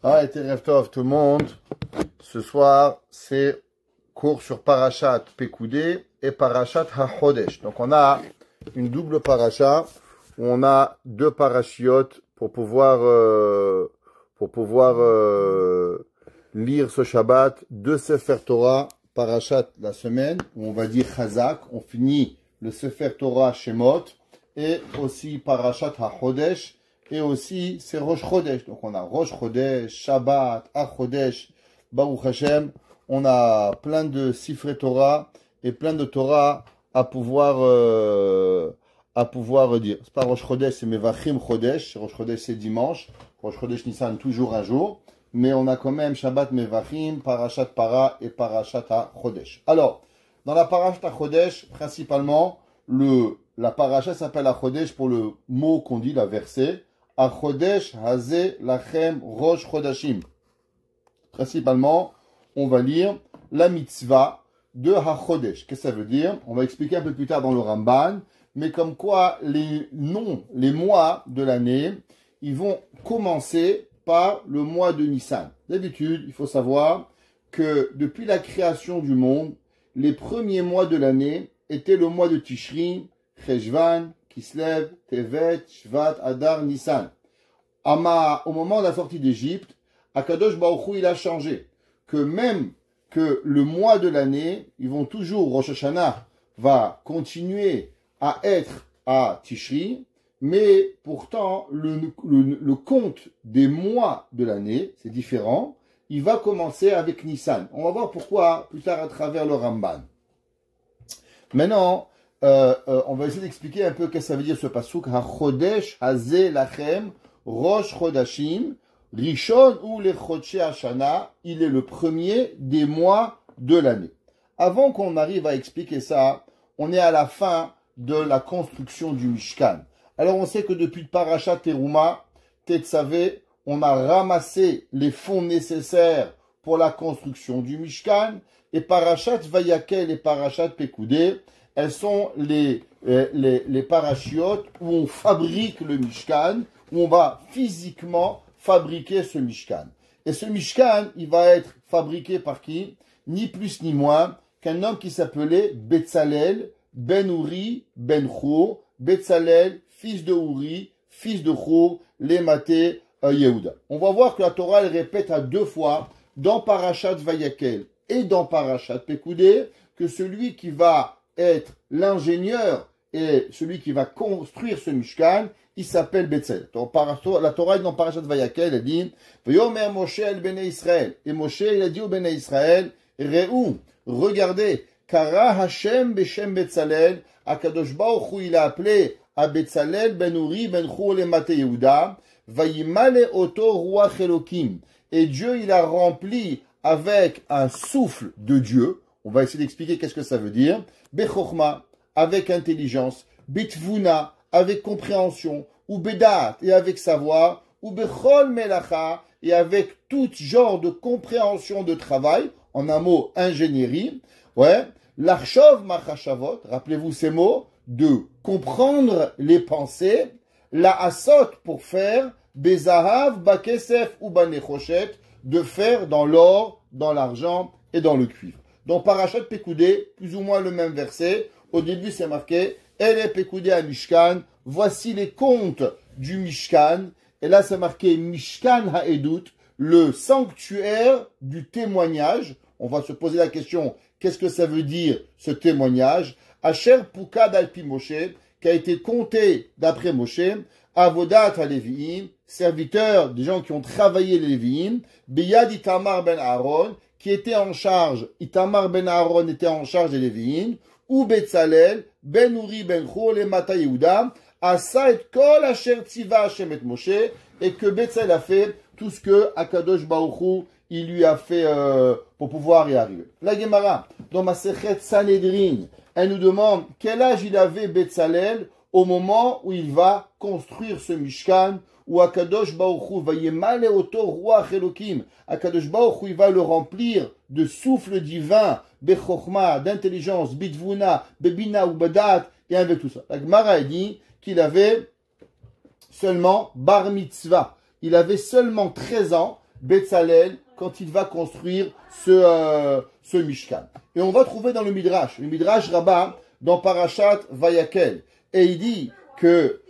Ah, et Terev Tov, tout le monde. Ce soir, c'est cours sur Parashat Pekoudé et Parashat HaChodesh. Donc, on a une double paracha où on a deux parachiotes pour pouvoir lire ce Shabbat, deux Sefer Torah, Parashat la semaine, où on va dire Chazak, on finit le Sefer Torah Shemot, et aussi Parashat HaChodesh, et aussi c'est Rosh Chodesh. Donc on a Rosh Chodesh, Shabbat, HaChodesh, Baruch Hashem, on a plein de Sifrei Torah et plein de Torah à pouvoir dire. C'est pas Rosh Chodesh, c'est Mevachim Chodesh. Rosh Chodesh c'est dimanche. Rosh Chodesh Nissan toujours un jour. Mais on a quand même Shabbat Mevachim, Parashat Para et Parashat HaChodesh. Alors, dans la Parashat HaChodesh, principalement, la Parashat s'appelle HaChodesh pour le mot qu'on dit, la verset. HaChodesh Hazeh Lachem Rosh Chodashim. Principalement, on va lire la mitzvah de HaChodesh. Qu'est-ce que ça veut dire? On va expliquer un peu plus tard dans le Ramban. Mais comme quoi, les mois de l'année, ils vont commencer par le mois de Nissan. D'habitude, il faut savoir que depuis la création du monde, les premiers mois de l'année étaient le mois de Tishri, Cheshvan, Kislev, Tevet, Shvat, Adar, Nissan. Au moment de la sortie d'Égypte, Akadosh Baruch Hu, il a changé. Que même que le mois de l'année, ils vont toujours, Rosh Hashanah va continuer à être à Tishri, mais pourtant, le compte des mois de l'année, c'est différent. Il va commencer avec Nissan. On va voir pourquoi plus tard à travers le Ramban. Maintenant, on va essayer d'expliquer un peu qu'est-ce que ça veut dire ce pasuk. HaChodesh Hazeh Lachem Rosh Chodashim Rishon ou le Chodshei Hashana. Il est le premier des mois de l'année. Avant qu'on arrive à expliquer ça, on est à la fin de la construction du Mishkan. Alors on sait que depuis Parashat Teruma, Tetzavé, on a ramassé les fonds nécessaires pour la construction du Mishkan, et Parashat Vayakel et Parashat Pekoudé, elles sont les parachiotes où on fabrique le Mishkan, où on va physiquement fabriquer ce Mishkan. Et ce Mishkan, il va être fabriqué par qui? Ni plus ni moins qu'un homme qui s'appelait Betzalel ben Uri ben Chur, Betzalel, fils de Uri, fils de Chur, Lématé Yehuda. On va voir que la Torah, elle répète à deux fois, dans Parashat Vayakel et dans Parashat Pekoudé, que celui qui va être l'ingénieur et celui qui va construire ce Mishkan, il s'appelle Betzalel. La Torah, dans Parashat Vayakel, elle dit, Vayomer Moshe el Bnei Israël. Et Moshe, il a dit au Bnei Israël, Re'u, regardez, Kara Hashem Beshem Betzalel, Akadosh Baruch Hu, il a appelé à Betzalel ben Uri ben Chur Lématé Yehuda, Vayimale Oto Ruach Elokim. Et Dieu, il a rempli avec un souffle de Dieu. On va essayer d'expliquer qu'est-ce que ça veut dire. Bechokma, avec intelligence. Bitvuna, avec compréhension. Ou Bedat, et avec savoir. Ou Bechol Melacha, et avec tout genre de compréhension de travail. En un mot, ingénierie. Ouais. L'Archov Machashavot, rappelez-vous ces mots, de comprendre les pensées, la Asot pour faire, Bezahav, Bakesef ou Banechoshet, de faire dans l'or, dans l'argent et dans le cuivre. Dans Parashat Pekoudé, plus ou moins le même verset, au début c'est marqué, Elle est Pekoudé à Mishkan, voici les comptes du Mishkan, et là c'est marqué Mishkan Haedut, le sanctuaire du témoignage. On va se poser la question, qu'est-ce que ça veut dire ce témoignage? Asher Pukad Alpi Moshe, qui a été compté d'après Moshe, Avodat HaLeviim, serviteur des gens qui ont travaillé les Leviim, Beyad Itamar ben Aaron, qui était en charge, Itamar ben Aaron était en charge des Leviim, ou Betzalel, ben Uri ben Chur Lématé Yehuda, Asa et Kol Asher Tziva Hashem et Moshe, et que Betzalel a fait tout ce que Akadosh Baruch Hu, il lui a fait pour pouvoir y arriver. La Gemara, dans Masechet Sanhedrin, elle nous demande quel âge il avait Betzalel au moment où il va construire ce Mishkan, où Akadosh Baruch Hu va yemale oto ruach Elokim. Akadosh Baruch Hu, il va le remplir de souffle divin, bechokma, d'intelligence, bitvuna, bebina ou badat, et avec tout ça. La Gemara dit qu'il avait seulement bar mitzvah. Il avait seulement 13 ans, Betzalel quand il va construire ce Mishkan. Et on va trouver dans le Midrash Rabbah, dans Parashat Vayakel. Et il dit que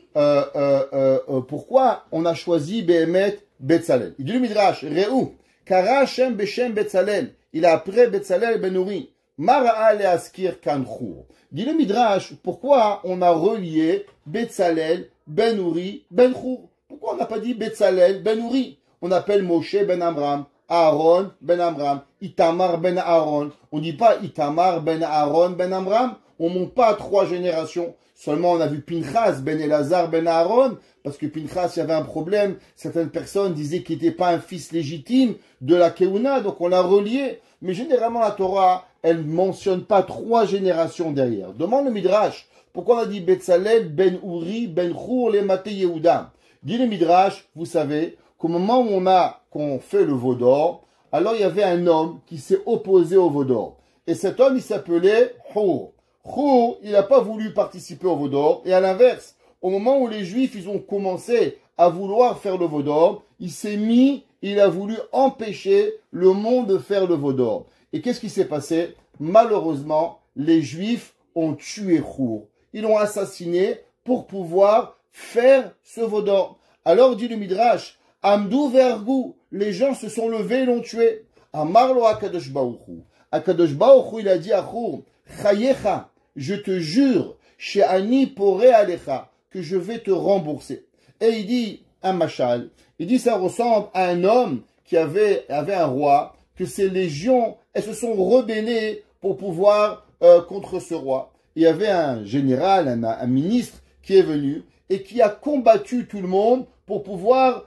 pourquoi on a choisi Behemet Betzalel. Il dit le Midrash, Re'u, Kara Hashem Beshem Betzalel. Il a appelé Betzalel Ben Uri. Mara'a le'askir kan Chur. Dit le Midrash, pourquoi on a relié Betzalel Ben Uri Ben Chur? Pourquoi on n'a pas dit Betzalel Ben Uri? On appelle Moshe Ben Amram, Aaron Ben Amram, Itamar Ben Aaron. On ne dit pas Itamar Ben Aaron Ben Amram. On ne monte pas à 3 générations. Seulement, on a vu Pinchas Ben Elazar Ben Aaron, parce que Pinchas, il y avait un problème. Certaines personnes disaient qu'il n'était pas un fils légitime de la Keuna, donc on l'a relié. Mais généralement, la Torah, elle ne mentionne pas 3 générations derrière. Demande le Midrash, pourquoi on a dit Betzalel Ben Uri Ben Chur le Maté Yehuda? Dit le Midrash, vous savez, qu'au moment où qu'on fait le veau d'or, alors il y avait un homme qui s'est opposé au veau d'or. Et cet homme, il s'appelait Chur. Chur, il n'a pas voulu participer au veau d'or. Et à l'inverse, au moment où les Juifs, ils ont commencé à vouloir faire le veau d'or, il a voulu empêcher le monde de faire le veau d'or. Et qu'est-ce qui s'est passé? Malheureusement, les Juifs ont tué Chur. Ils l'ont assassiné pour pouvoir faire ce veau d'or. Alors dit le Midrash, Amdou vergou, les gens se sont levés et l'ont tué. Amarlo Akadosh Baruch Hu. Akadosh Baruch Hu, il a dit à Chur, Chayecha, je te jure, chez Ani Poré Alecha, que je vais te rembourser. Et il dit, un machal, il dit, ça ressemble à un homme qui avait un roi, que ses légions, elles se sont rebellées pour pouvoir contre ce roi. Il y avait un général, un ministre qui est venu et qui a combattu tout le monde pour pouvoir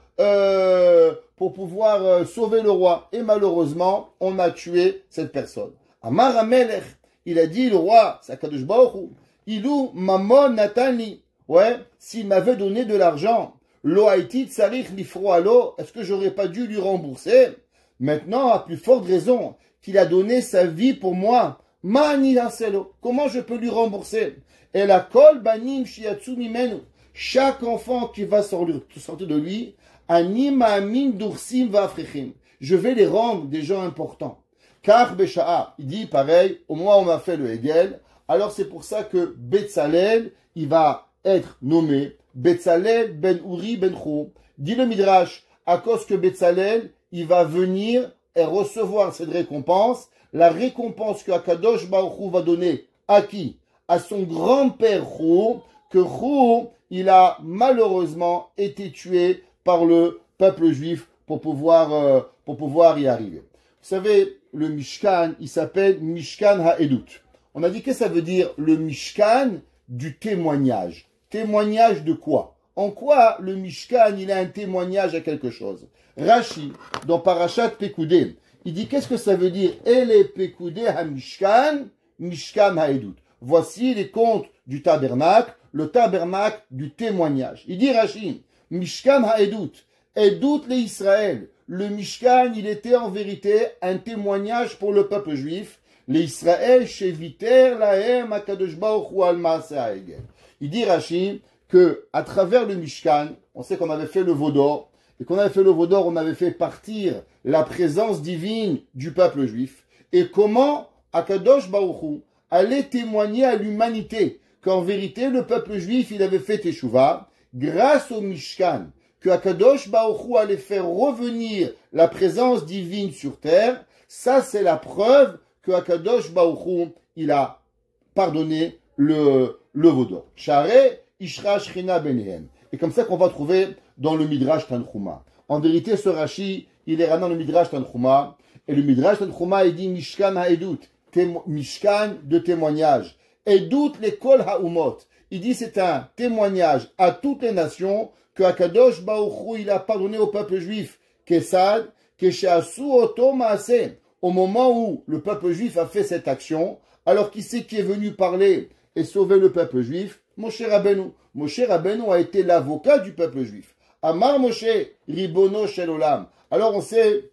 sauver le roi. Et malheureusement, on a tué cette personne. Amar Amelech, il a dit, le roi, c'est Akadosh Baruch Hu, Ilou Mamon Natani, ouais, s'il m'avait donné de l'argent, Lo Haïti Tsarich Lifro Alo, est-ce que j'aurais pas dû lui rembourser? Maintenant, à plus forte raison, qu'il a donné sa vie pour moi, Mani Haselo, comment je peux lui rembourser? Et la kol banim shiatsu mimenu, chaque enfant qui va sortir de lui, Anim Amin Dursim Vafrechim, je vais les rendre des gens importants. Car Besha'a, il dit pareil, au moment où on a fait le Hegel, alors c'est pour ça que Betzalel, il va être nommé Betzalel Ben Uri Ben Chur. Dit le Midrash, à cause que Betzalel, il va venir et recevoir cette récompense, la récompense que Akadosh Baruch Hu va donner à qui? À son grand-père Chur, que Chur, il a malheureusement été tué par le peuple juif pour pouvoir y arriver. Vous savez, le Mishkan, il s'appelle Mishkan HaEdut. On a dit que ça veut dire le Mishkan du témoignage. Témoignage de quoi? En quoi le Mishkan, il a un témoignage à quelque chose? Rashi, dans Parashat Pekudé, il dit qu'est-ce que ça veut dire? Ele Pekudé HaMishkan, Mishkan HaEdut. Voici les contes du tabernacle, le tabernacle du témoignage. Il dit Rashi, Mishkan HaEdut, Edut le Israël. Le Mishkan, il était en vérité un témoignage pour le peuple juif. Les Israël, Sheviter, Lahem, Akadosh Baruch Hu, Al Maaseh Ha'egel. Il dit Rashi que à travers le Mishkan, on sait qu'on avait fait le veau d'or, et qu'on avait fait le veau d'or, on avait fait partir la présence divine du peuple juif. Et comment Akadosh Baruch Hu allait témoigner à l'humanité qu'en vérité le peuple juif, il avait fait Teshuvah grâce au Mishkan, que Akadosh Baruch Hu allait faire revenir la présence divine sur terre. Ça, c'est la preuve que Akadosh Baruch Hu, il a pardonné le veau d'or. Share Ishra Shechina Benehem. Et comme ça qu'on va trouver dans le Midrash Tanchuma. En vérité, ce Rashi, il est dans le Midrash Tanchuma. Et le Midrash Tanchuma, il dit Mishkan HaEdut, Mishkan de témoignage. Edut les Kol HaUmot. Il dit c'est un témoignage à toutes les nations que Akadosh Baruch Hu, il a pardonné au peuple juif. Kesad, Keshasu Oto Maaseh. Au moment où le peuple juif a fait cette action, alors qui c'est qui est venu parler et sauver le peuple juif? Moshe Rabbeinu. Moshe Rabbeinu a été l'avocat du peuple juif. Amar Moshe, Ribono Shel Olam. Alors on sait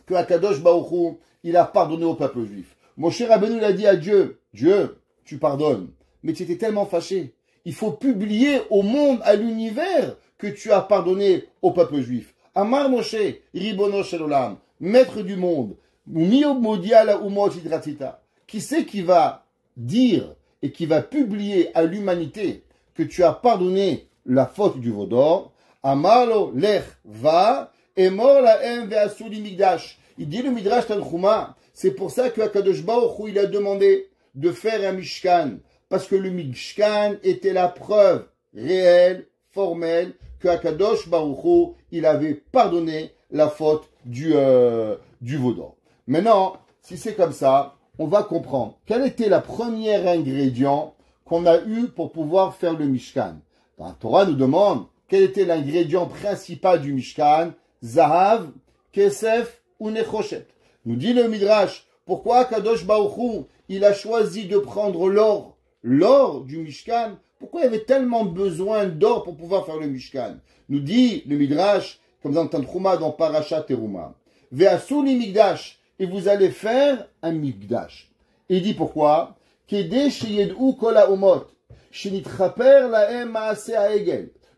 que Akadosh Baruch Hu, il a pardonné au peuple juif. Moshe Rabbeinu, il a dit à Dieu, Dieu, tu pardonnes, mais tu étais tellement fâché. Il faut publier au monde, à l'univers, que tu as pardonné au peuple juif. Amar Moshe, Ribono Shel Olam, maître du monde, Mio Modia la Umot Hidratzita. Qui c'est qui va dire et qui va publier à l'humanité que tu as pardonné la faute du veau d'or? Amalo lech va et mort la em ve'asuli migdash. Il dit le Midrash Tanchuma, c'est pour ça que Akadosh Baruch Hu, il a demandé de faire un Mishkan, parce que le Mishkan était la preuve réelle, formelle, que Akadosh Baruch Hu, il avait pardonné la faute du veau d'or. Maintenant, si c'est comme ça, on va comprendre quel était le premier ingrédient qu'on a eu pour pouvoir faire le Mishkan. La Torah nous demande quel était l'ingrédient principal du Mishkan, Zahav, Kesef ou Nechoshet. Nous dit le Midrash, pourquoi Kadosh Baruch Hu, il a choisi de prendre l'or, l'or du Mishkan? Pourquoi il y avait tellement besoin d'or pour pouvoir faire le Mishkan? Nous dit le Midrash, comme dans Tanchuma, dans Parashat Teruma, Ve'asuli Migdash, et vous allez faire un Migdash. Et il dit pourquoi?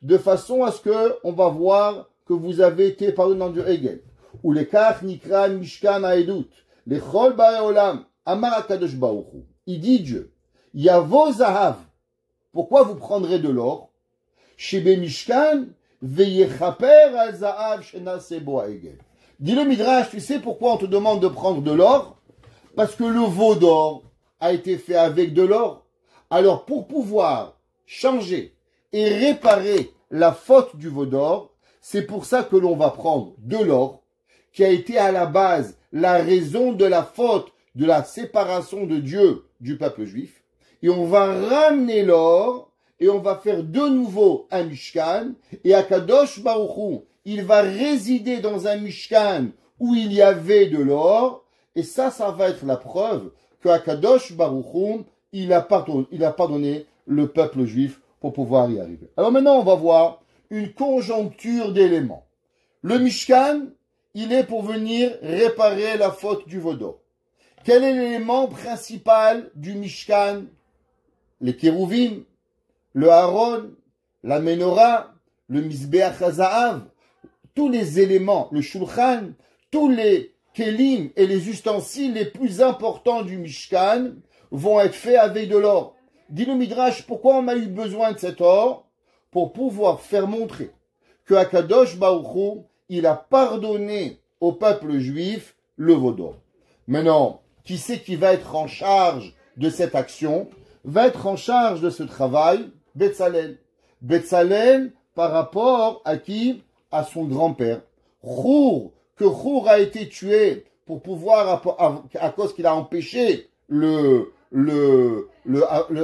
De façon à ce que on va voir que vous avez été pardonné dans du Egel. Ou les kach nikra mishkan haedut. Les chol bareolam. Amar akadosh baruch hu. Il dit Dieu. Yavo zahav. Pourquoi vous prendrez de l'or? Shebe mishkan veyechaper al zahav shenase bo haegel. Dis le Midrash, tu sais pourquoi on te demande de prendre de l'or? Parce que le veau d'or a été fait avec de l'or. Alors pour pouvoir changer et réparer la faute du veau d'or, c'est pour ça que l'on va prendre de l'or, qui a été à la base la raison de la faute, de la séparation de Dieu du peuple juif, et on va ramener l'or, et on va faire de nouveau un Mishkan, et Akadosh Baruch Hu, il va résider dans un Mishkan où il y avait de l'or, et ça va être la preuve que Akadosh Baruch Hu, il a pardonné le peuple juif pour pouvoir y arriver. Alors maintenant, on va voir une conjoncture d'éléments. Le Mishkan, il est pour venir réparer la faute du veau d'or. Quel est l'élément principal du Mishkan? Les Kérouvim, le Aaron, la Menorah, le Mizbeach HaZahav, tous les éléments, le Shulchan, tous les Kélim et les ustensiles les plus importants du Mishkan vont être faits avec de l'or. Dit le Midrash, pourquoi on a eu besoin de cet or? Pour pouvoir faire montrer que Akadosh Baruch Hu, il a pardonné au peuple juif le veau d'or. Maintenant, qui c'est qui va être en charge de cette action? Va être en charge de ce travail? Betzalel. Betzalel par rapport à qui? À son grand-père. Chour, que Chour a été tué pour pouvoir, à cause qu'il a empêché le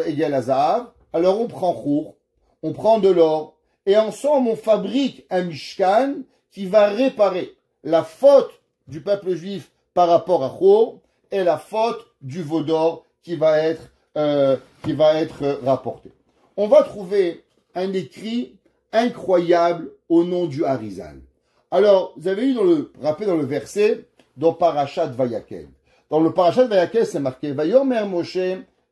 Egel HaZahav. Alors on prend Chour, on prend de l'or, et ensemble on fabrique un Mishkan qui va réparer la faute du peuple juif par rapport à Chour et la faute du veau d'or qui va être rapporté. On va trouver un écrit incroyable au nom du Harizal. Alors, vous avez eu rappelé dans le verset, dans Parashat Vayakel. Dans le Parashat Vayakel, c'est marqué, Vayomer Moshe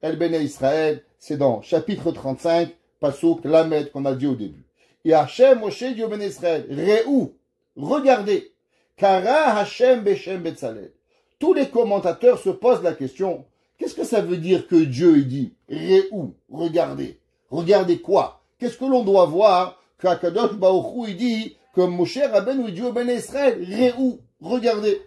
el Bene Israël, c'est dans chapitre 35, Pasuk Lamed, qu'on a dit au début. Et Hachem Moshe dit au Bene Israël, Réou, regardez, Kara Hachem Beshem Betzalel. Tous les commentateurs se posent la question, qu'est-ce que ça veut dire que Dieu dit, Réou, regardez? Regardez quoi? Qu'est-ce que l'on doit voir? Qu'Akadosh Baruch Hu, il dit, comme Moshe Rabbeinu dit au Ben Israël, Réou, regardez.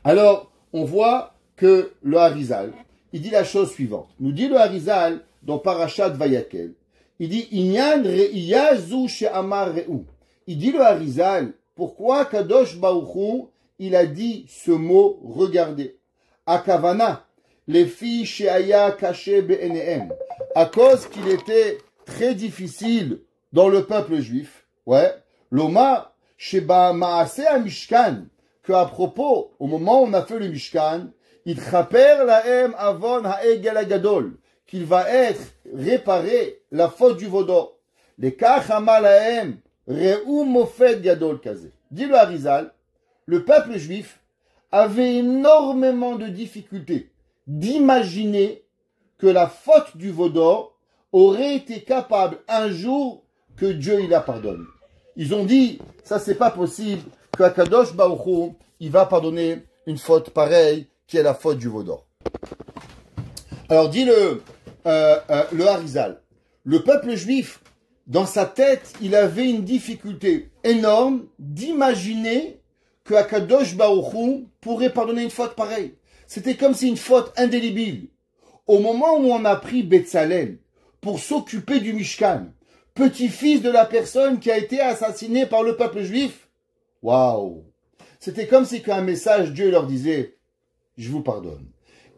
Alors, on voit que le Harizal, il dit la chose suivante. Nous dit le Harizal, dans Parashat Vayakel, il dit, Inyan Re'iyazu she'amar Réou. Il dit le Harizal, pourquoi Kadosh Baruch Hu, il a dit ce mot, regardez. Akavana, les filles she'aya kaché be'enehem. À cause qu'il était très difficile dans le peuple juif, ouais, l'Oma, Sheba Maaseh Mishkan, qu'à propos, au moment où on a fait le Mishkan, il chaper lahem avon ha'egel agadol, qu'il va être réparé la faute du veau d'or. Les kachama lahem re'u mofet gadol kazé. Dit le Harizal, le peuple juif avait énormément de difficultés d'imaginer que la faute du veau d'or aurait été capable un jour que Dieu il la pardonne. Ils ont dit, ça c'est pas possible, que Akadosh Baruch Hu, il va pardonner une faute pareille qui est la faute du veau d'or. Alors dit le Harizal, le peuple juif, dans sa tête, il avait une difficulté énorme d'imaginer que Akadosh Baruch Hu pourrait pardonner une faute pareille. C'était comme si une faute indélébile. Au moment où on a pris Betzalel pour s'occuper du Mishkan, petit-fils de la personne qui a été assassinée par le peuple juif, waouh! C'était comme si qu'un message, Dieu leur disait, je vous pardonne.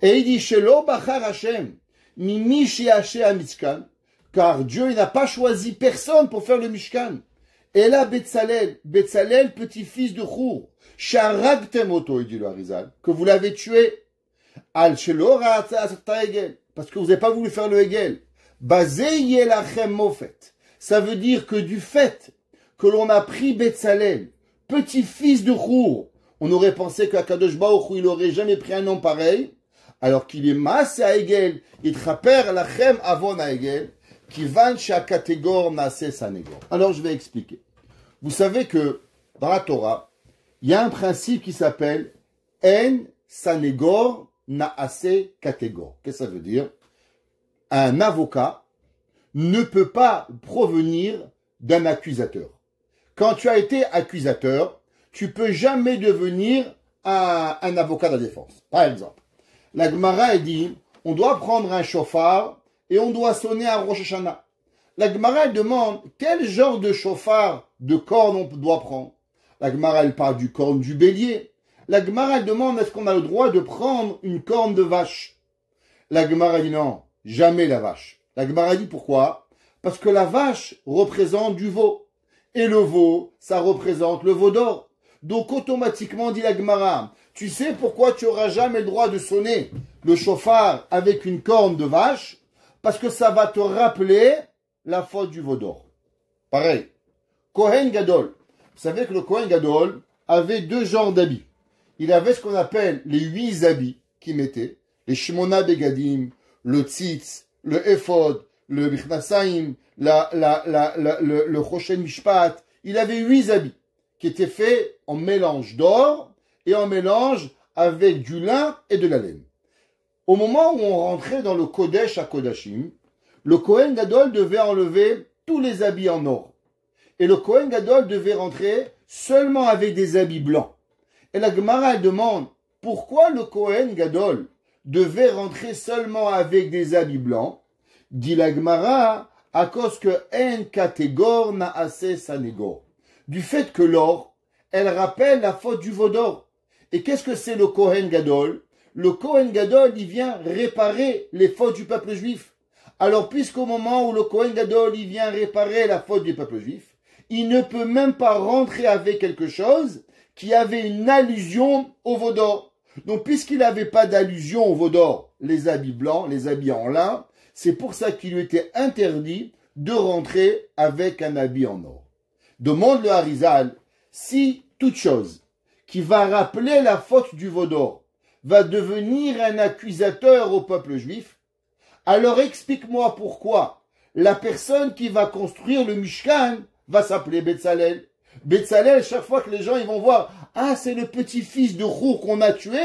Et il dit, Shelo Bachar Hashem, Mimi Sheaché Mishkan, car Dieu il n'a pas choisi personne pour faire le Mishkan. Et là, Betzalel, petit-fils de Chour, Sharagtem Oto, il dit le Harizal, que vous l'avez tué, Al Shelo Ra'ata Egel, parce que vous n'avez pas voulu faire le Egel. Bazé Yelachem Mofet. Ça veut dire que du fait que l'on a pris Betzalel, petit-fils de Chour, on aurait pensé qu'Akadosh Baruch Hu, il aurait jamais pris un nom pareil, alors qu'il est Maase à Egel, il traper Lachem Avon à Egel, qui van Shakatégor Naase Sanégor. Alors je vais expliquer. Vous savez que dans la Torah, il y a un principe qui s'appelle En Sanégor Naase Katégor. Qu'est-ce que ça veut dire? Un avocat ne peut pas provenir d'un accusateur. Quand tu as été accusateur, tu peux jamais devenir un avocat de la défense. Par exemple, la Gemara dit, on doit prendre un chauffard et on doit sonner à Rosh Hashanah. La Gemara demande, quel genre de chauffard, de corne on doit prendre? La Gemara parle du corne du bélier. La Gemara demande, est-ce qu'on a le droit de prendre une corne de vache? La Gemara dit non, jamais la vache. La Gemara dit pourquoi? Parce que la vache représente du veau. Et le veau, ça représente le veau d'or. Donc automatiquement, dit la Gemara, tu sais pourquoi tu n'auras jamais le droit de sonner le chauffard avec une corne de vache? Parce que ça va te rappeler la faute du veau d'or. Pareil. Kohen Gadol. Vous savez que le Kohen Gadol avait deux genres d'habits. Il avait ce qu'on appelle les 8 habits qu'il mettait. Les Shmona Begadim, le Tzitz, le Ephod, le Bichnasaim, le Choshen Mishpat. Il avait 8 habits qui étaient faits en mélange d'or et en mélange avec du lin et de la laine. Au moment où on rentrait dans le Kodesh à Kodashim, le Kohen Gadol devait enlever tous les habits en or. Et le Kohen Gadol devait rentrer seulement avec des habits blancs. Et la Gemara demande, pourquoi le Kohen Gadol devait rentrer seulement avec des habits blancs? Dit la Gemara, à cause que en katégor naase sanégor. Du fait que l'or, elle rappelle la faute du veau d'or. Et qu'est-ce que c'est le Kohen Gadol? Le Kohen Gadol, il vient réparer les fautes du peuple juif. Alors, puisqu'au moment où le Kohen Gadol, il vient réparer la faute du peuple juif, il ne peut même pas rentrer avec quelque chose qui avait une allusion au veau d'or. Donc, puisqu'il n'avait pas d'allusion au veau d'or, les habits blancs, les habits en lin, c'est pour ça qu'il lui était interdit de rentrer avec un habit en or. Demande le Harizal, si toute chose qui va rappeler la faute du veau d'or va devenir un accusateur au peuple juif, alors explique-moi pourquoi la personne qui va construire le Mishkan va s'appeler Betzalel. Betzalel, chaque fois que les gens ils vont voir, ah c'est le petit-fils de Chour qu'on a tué,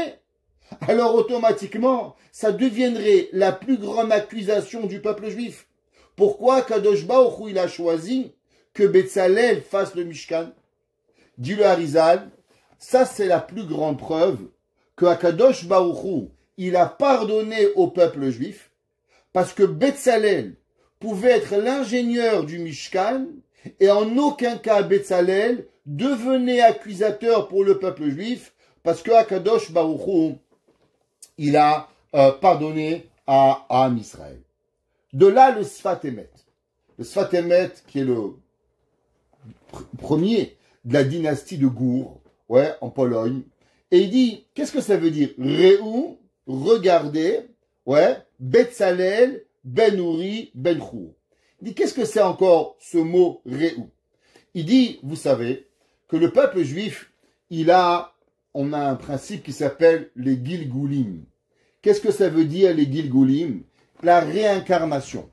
alors automatiquement ça deviendrait la plus grande accusation du peuple juif. Pourquoi Kadosh Baruch Hu il a choisi que Betzalel fasse le Mishkan? Dit le Harizal, ça c'est la plus grande preuve que Akadosh Baruch Hu, il a pardonné au peuple juif, parce que Betzalel pouvait être l'ingénieur du Mishkan, et en aucun cas Betzalel devenait accusateur pour le peuple juif, parce que Akadosh Baruch Hu, il a pardonné à Am Israël. De là le Sfat Emet. Le Sfat Emet qui est le premier de la dynastie de Gour, ouais, en Pologne. Et il dit, qu'est-ce que ça veut dire? Réou, regardez, ouais, Betzalel, Ben Uri, Ben Chour. Il dit, qu'est-ce que c'est encore ce mot Réou? Il dit, vous savez, que le peuple juif, on a un principe qui s'appelle les Gilgulim. Qu'est-ce que ça veut dire les Gilgulim? La réincarnation.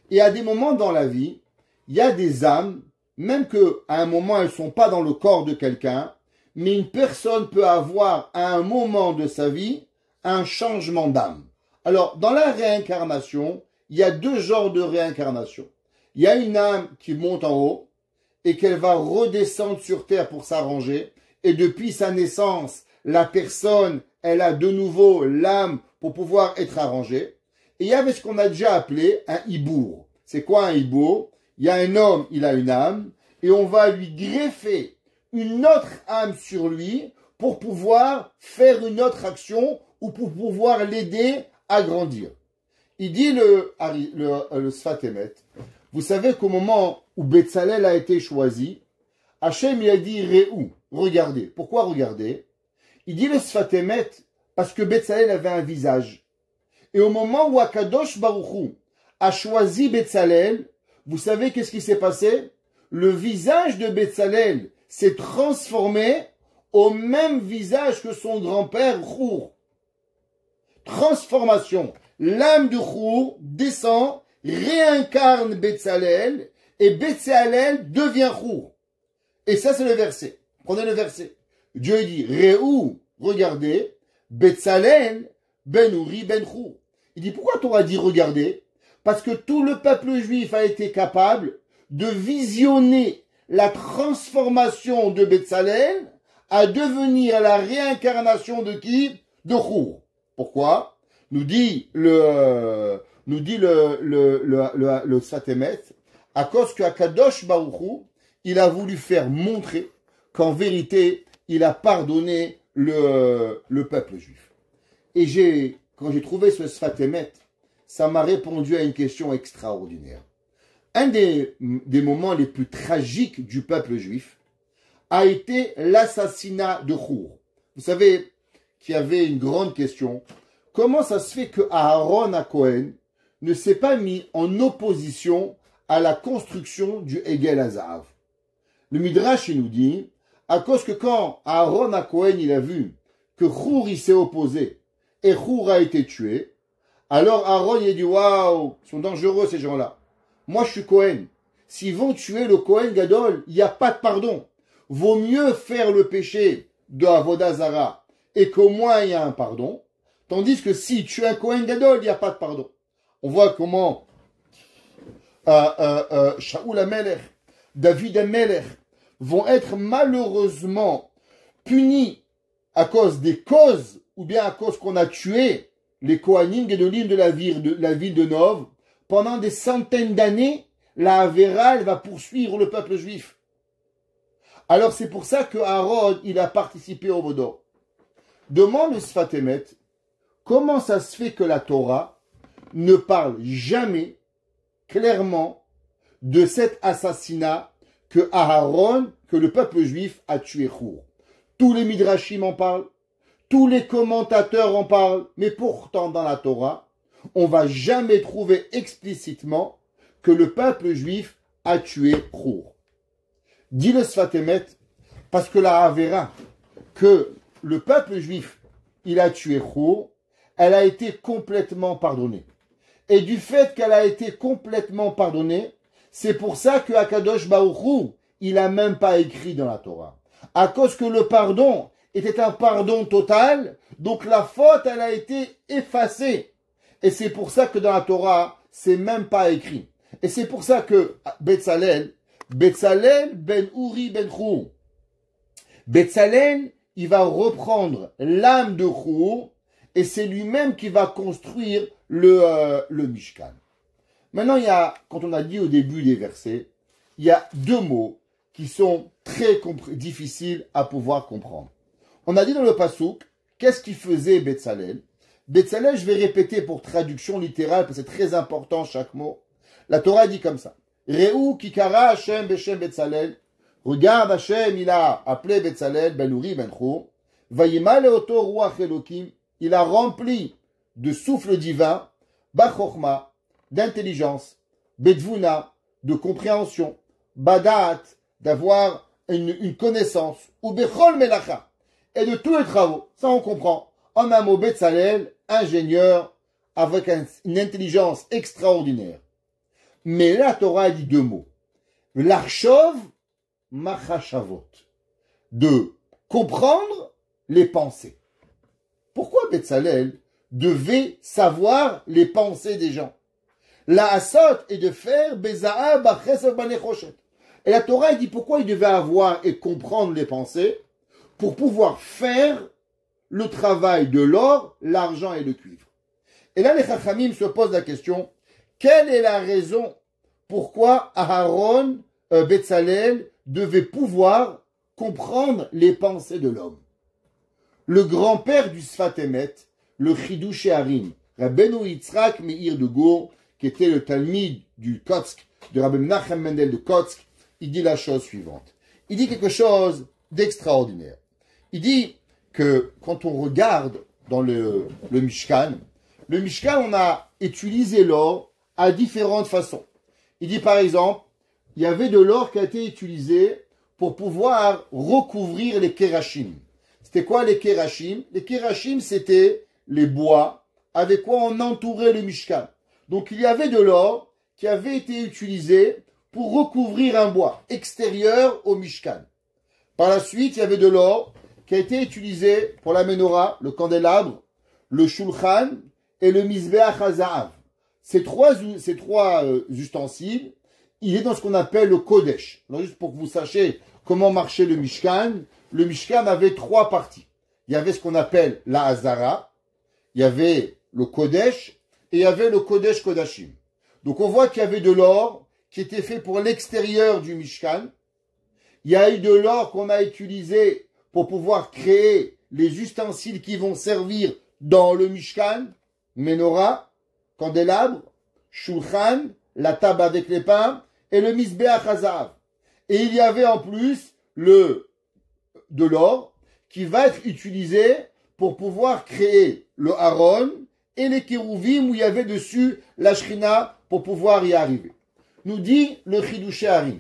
Et à des moments dans la vie, il y a des âmes même que à un moment elles sont pas dans le corps de quelqu'un, mais une personne peut avoir à un moment de sa vie un changement d'âme. Alors, dans la réincarnation, il y a deux genres de réincarnation. Il y a une âme qui monte en haut et qu'elle va redescendre sur terre pour s'arranger. Et depuis sa naissance, la personne, elle a de nouveau l'âme pour pouvoir être arrangée. Et il y avait ce qu'on a déjà appelé un hibour. C'est quoi un hibour? Il y a un homme, il a une âme, et on va lui greffer une autre âme sur lui pour pouvoir faire une autre action ou pour pouvoir l'aider à grandir. Il dit le Sfat Emet, vous savez qu'au moment où Betzalel a été choisi, Hachem il a dit Réou, regardez. Pourquoi regarder? Il dit le Sfat Emet parce que Betzalel avait un visage. Et au moment où Akadosh Baruch Hu a choisi Betzalel, vous savez qu'est-ce qui s'est passé? Le visage de Betzalel s'est transformé au même visage que son grand-père Chour. Transformation. L'âme de Chour descend, réincarne Betzalel, et Betzalel devient Chour. Et ça, c'est le verset. Prenez le verset. Dieu dit, Réou, regardez, Betzalel, Ben Uri, Ben Chour. Il dit, pourquoi Torah dit regardez? Parce que tout le peuple juif a été capable de visionner la transformation de Betzalel à devenir la réincarnation de qui? De Chour. Pourquoi? Nous dit le Sfat Emet, à cause que Akadosh Baruch Hu, il a voulu faire montrer qu'en vérité, il a pardonné le peuple juif. Et quand j'ai trouvé ce Sfat Emet, ça m'a répondu à une question extraordinaire. Un des moments les plus tragiques du peuple juif a été l'assassinat de Chour. Vous savez qu'il y avait une grande question. Comment ça se fait que Aaron à Cohen ne s'est pas mis en opposition à la construction du Egel Hazahav? Le Midrash il nous dit, à cause que quand Aaron à Cohen il a vu que Chour il s'est opposé et Chour a été tué, alors Aaron il a dit waouh, ils sont dangereux ces gens-là. Moi je suis Cohen. S'ils vont tuer le Cohen Gadol, il n'y a pas de pardon. Vaut mieux faire le péché de Avodah Zara et qu'au moins il y a un pardon. Tandis que si tu es un Cohen Gadol, il n'y a pas de pardon. On voit comment Shaoul HaMelech, David HaMelech vont être malheureusement punis à cause des causes ou bien à cause qu'on a tué les Kohanim Gedolim de la ville de Nov. Pendant des centaines d'années, la Avera, elle va poursuivre le peuple juif. Alors c'est pour ça que Aaron, il a participé au Vaudor. Demande le Sfat Emet, comment ça se fait que la Torah ne parle jamais clairement de cet assassinat que Aaron, que le peuple juif a tué Chour? Tous les Midrashim en parlent, tous les commentateurs en parlent, mais pourtant dans la Torah, on va jamais trouver explicitement que le peuple juif a tué Chour. Dit le Sfat Emet, parce que la Avera, que le peuple juif, il a tué Chour, elle a été complètement pardonnée. Et du fait qu'elle a été complètement pardonnée, c'est pour ça que Akadosh Baruch Hu, il a même pas écrit dans la Torah. À cause que le pardon était un pardon total, donc la faute, elle a été effacée. Et c'est pour ça que dans la Torah, c'est même pas écrit. Et c'est pour ça que Betzalel ben Uri ben Chour, Betzalel, il va reprendre l'âme de Chour, et c'est lui-même qui va construire le Mishkan. Maintenant, quand on a dit au début des versets, il y a deux mots qui sont très difficiles à pouvoir comprendre. On a dit dans le Passouk, qu'est-ce qu'il faisait Betzalel? Betzalel, je vais répéter pour traduction littérale, parce que c'est très important chaque mot. La Torah dit comme ça. Réou kikara Hashem beshem Betzalel. Regarde, Hashem, il a appelé Betzalel, ben Uri, ben Chour. Vayima leoto ruach Elokim. Il a rempli de souffle divin, bachokma, d'intelligence, bedvuna, de compréhension, badat, d'avoir une connaissance, ou bechol melacha, et de tous les travaux. Ça on comprend. En un mot, Betzalel, ingénieur, avec une intelligence extraordinaire. Mais la Torah dit deux mots. l'archov machashavot, de comprendre les pensées. Pourquoi Betzalel devait savoir les pensées des gens? La asot est de faire beza'a bachesed banechoshet. Et la Torah dit pourquoi il devait avoir et comprendre les pensées pour pouvoir faire le travail de l'or, l'argent et le cuivre. Et là, les Chachamim se posent la question, quelle est la raison pourquoi Aaron, Betzalel, devait pouvoir comprendre les pensées de l'homme? Le grand-père du Sfat Emet, le Chidouché Harim, Rabbeinu Yitzhak Meir de Gour, qui était le Talmid du Kotsk, de Rabbi Menachem Mendel de Kotsk, il dit la chose suivante. Il dit quelque chose d'extraordinaire. Il dit que quand on regarde dans le Mishkan, on a utilisé l'or à différentes façons. Il dit par exemple, il y avait de l'or qui a été utilisé pour pouvoir recouvrir les kérachim. C'était quoi les kérachim? Les kérachim, c'était les bois avec quoi on entourait le Mishkan. Donc il y avait de l'or qui avait été utilisé pour recouvrir un bois extérieur au Mishkan. Par la suite, il y avait de l'or qui a été utilisé pour la menorah, le candélabre, le shulchan et le mizbeach hazahav. Ces trois ustensiles, il est dans ce qu'on appelle le Kodesh. Alors juste pour que vous sachiez comment marchait le Mishkan avait trois parties. Il y avait ce qu'on appelle la Hazara, il y avait le Kodesh et il y avait le Kodesh Kodashim. Donc on voit qu'il y avait de l'or qui était fait pour l'extérieur du Mishkan. Il y a eu de l'or qu'on a utilisé pour pouvoir créer les ustensiles qui vont servir dans le Mishkan, menorah, candélabre, shulchan, la table avec les pains, et le mizbeach hazahav. Et il y avait en plus de l'or qui va être utilisé pour pouvoir créer le Aaron et les kérouvim où il y avait dessus la shrina pour pouvoir y arriver. Nous dit le Chidouché Harim.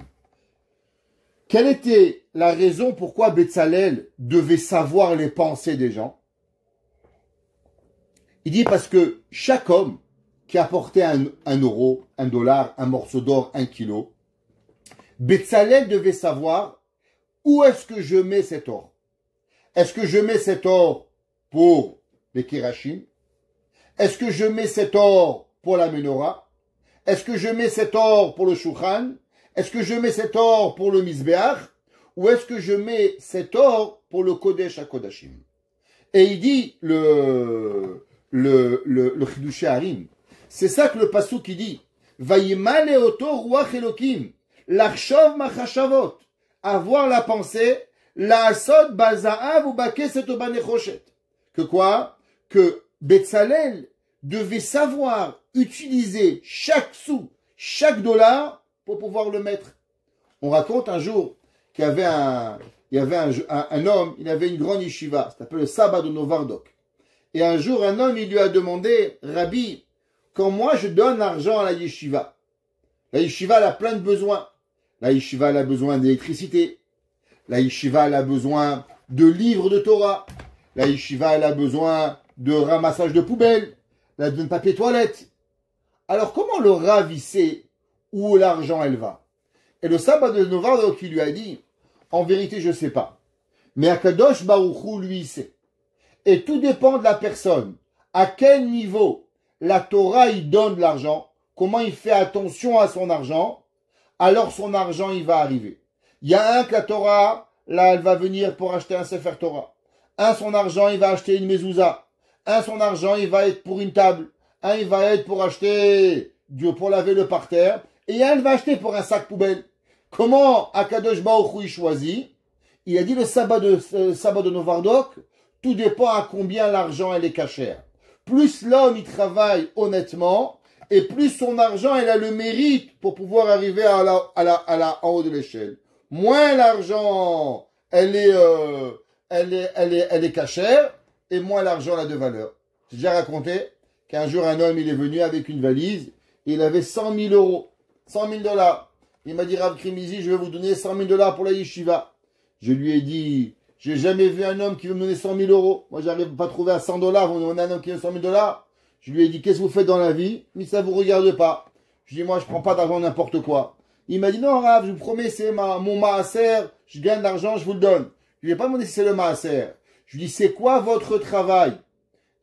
Quelle était la raison pourquoi Betzalel devait savoir les pensées des gens? Il dit parce que chaque homme qui apportait un euro, un dollar, un morceau d'or, 1 kilo, Betzalel devait savoir où est-ce que je mets cet or. Est-ce que je mets cet or pour les kirachim? Est-ce que je mets cet or pour la menorah? Est-ce que je mets cet or pour le shulchan? Est-ce que je mets cet or pour le mizbeach? Ou est-ce que je mets cet or pour le kodesh à kodashim? Et il dit le Chidouché Harim. C'est ça que le pasuk il dit. Vayimale oto ruach elokim. L'archov machashavot. Avoir la pensée. La asod bazaav ou bakeset o banechoshet. Que quoi? Que Betzalel devait savoir utiliser chaque sou, chaque dollar pour pouvoir le mettre. On raconte un jour qu'il y avait un homme, il avait une grande yeshiva, ça s'appelle le Sabbat de Novardok. Et un jour, un homme, il lui a demandé, Rabbi, quand moi je donne l'argent à la yeshiva elle a plein de besoins. La yeshiva elle a besoin d'électricité. La yeshiva elle a besoin de livres de Torah. La yeshiva elle a besoin de ramassage de poubelles, de papier toilette. Alors comment le Rav il sait où l'argent elle va? Et le Sabbat de Novardok qui lui a dit, en vérité je sais pas. Mais Akadosh Baruch Hu lui il sait. Et tout dépend de la personne. À quel niveau la Torah il donne l'argent, comment il fait attention à son argent, alors son argent il va arriver. Il y a un que la Torah, là elle va venir pour acheter un Sefer Torah. Un son argent il va acheter une mezouza. Un son argent il va être pour une table. Un il va être pour acheter pour laver le parterre. Et un il va acheter pour un sac poubelle. Comment Akadosh Baruch Hu il choisit? Il a dit le sabbat de Novardok, tout dépend à combien l'argent elle est cachère. Plus l'homme il travaille honnêtement, et plus son argent elle a le mérite pour pouvoir arriver en haut de l'échelle. Moins l'argent elle est cachère, et moins l'argent a de valeur. J'ai déjà raconté qu'un jour un homme il est venu avec une valise, et il avait 100 000 euros, 100 000 $. Il m'a dit, Rav Krimizi, je vais vous donner 100 000 $ pour la yeshiva. Je lui ai dit, j'ai jamais vu un homme qui veut me donner 100 000 euros. Moi, j'arrive pas à trouver à 100 $. On a un homme qui veut 100 000 $. Je lui ai dit, qu'est-ce que vous faites dans la vie? Mais ça vous regarde pas. Je lui ai dit, moi, je prends pas d'argent n'importe quoi. Il m'a dit, non, Rav, je vous promets, c'est mon maaser, je gagne de l'argent, je vous le donne. Je lui ai pas demandé si c'est le maaser. Je lui ai dit, c'est quoi votre travail?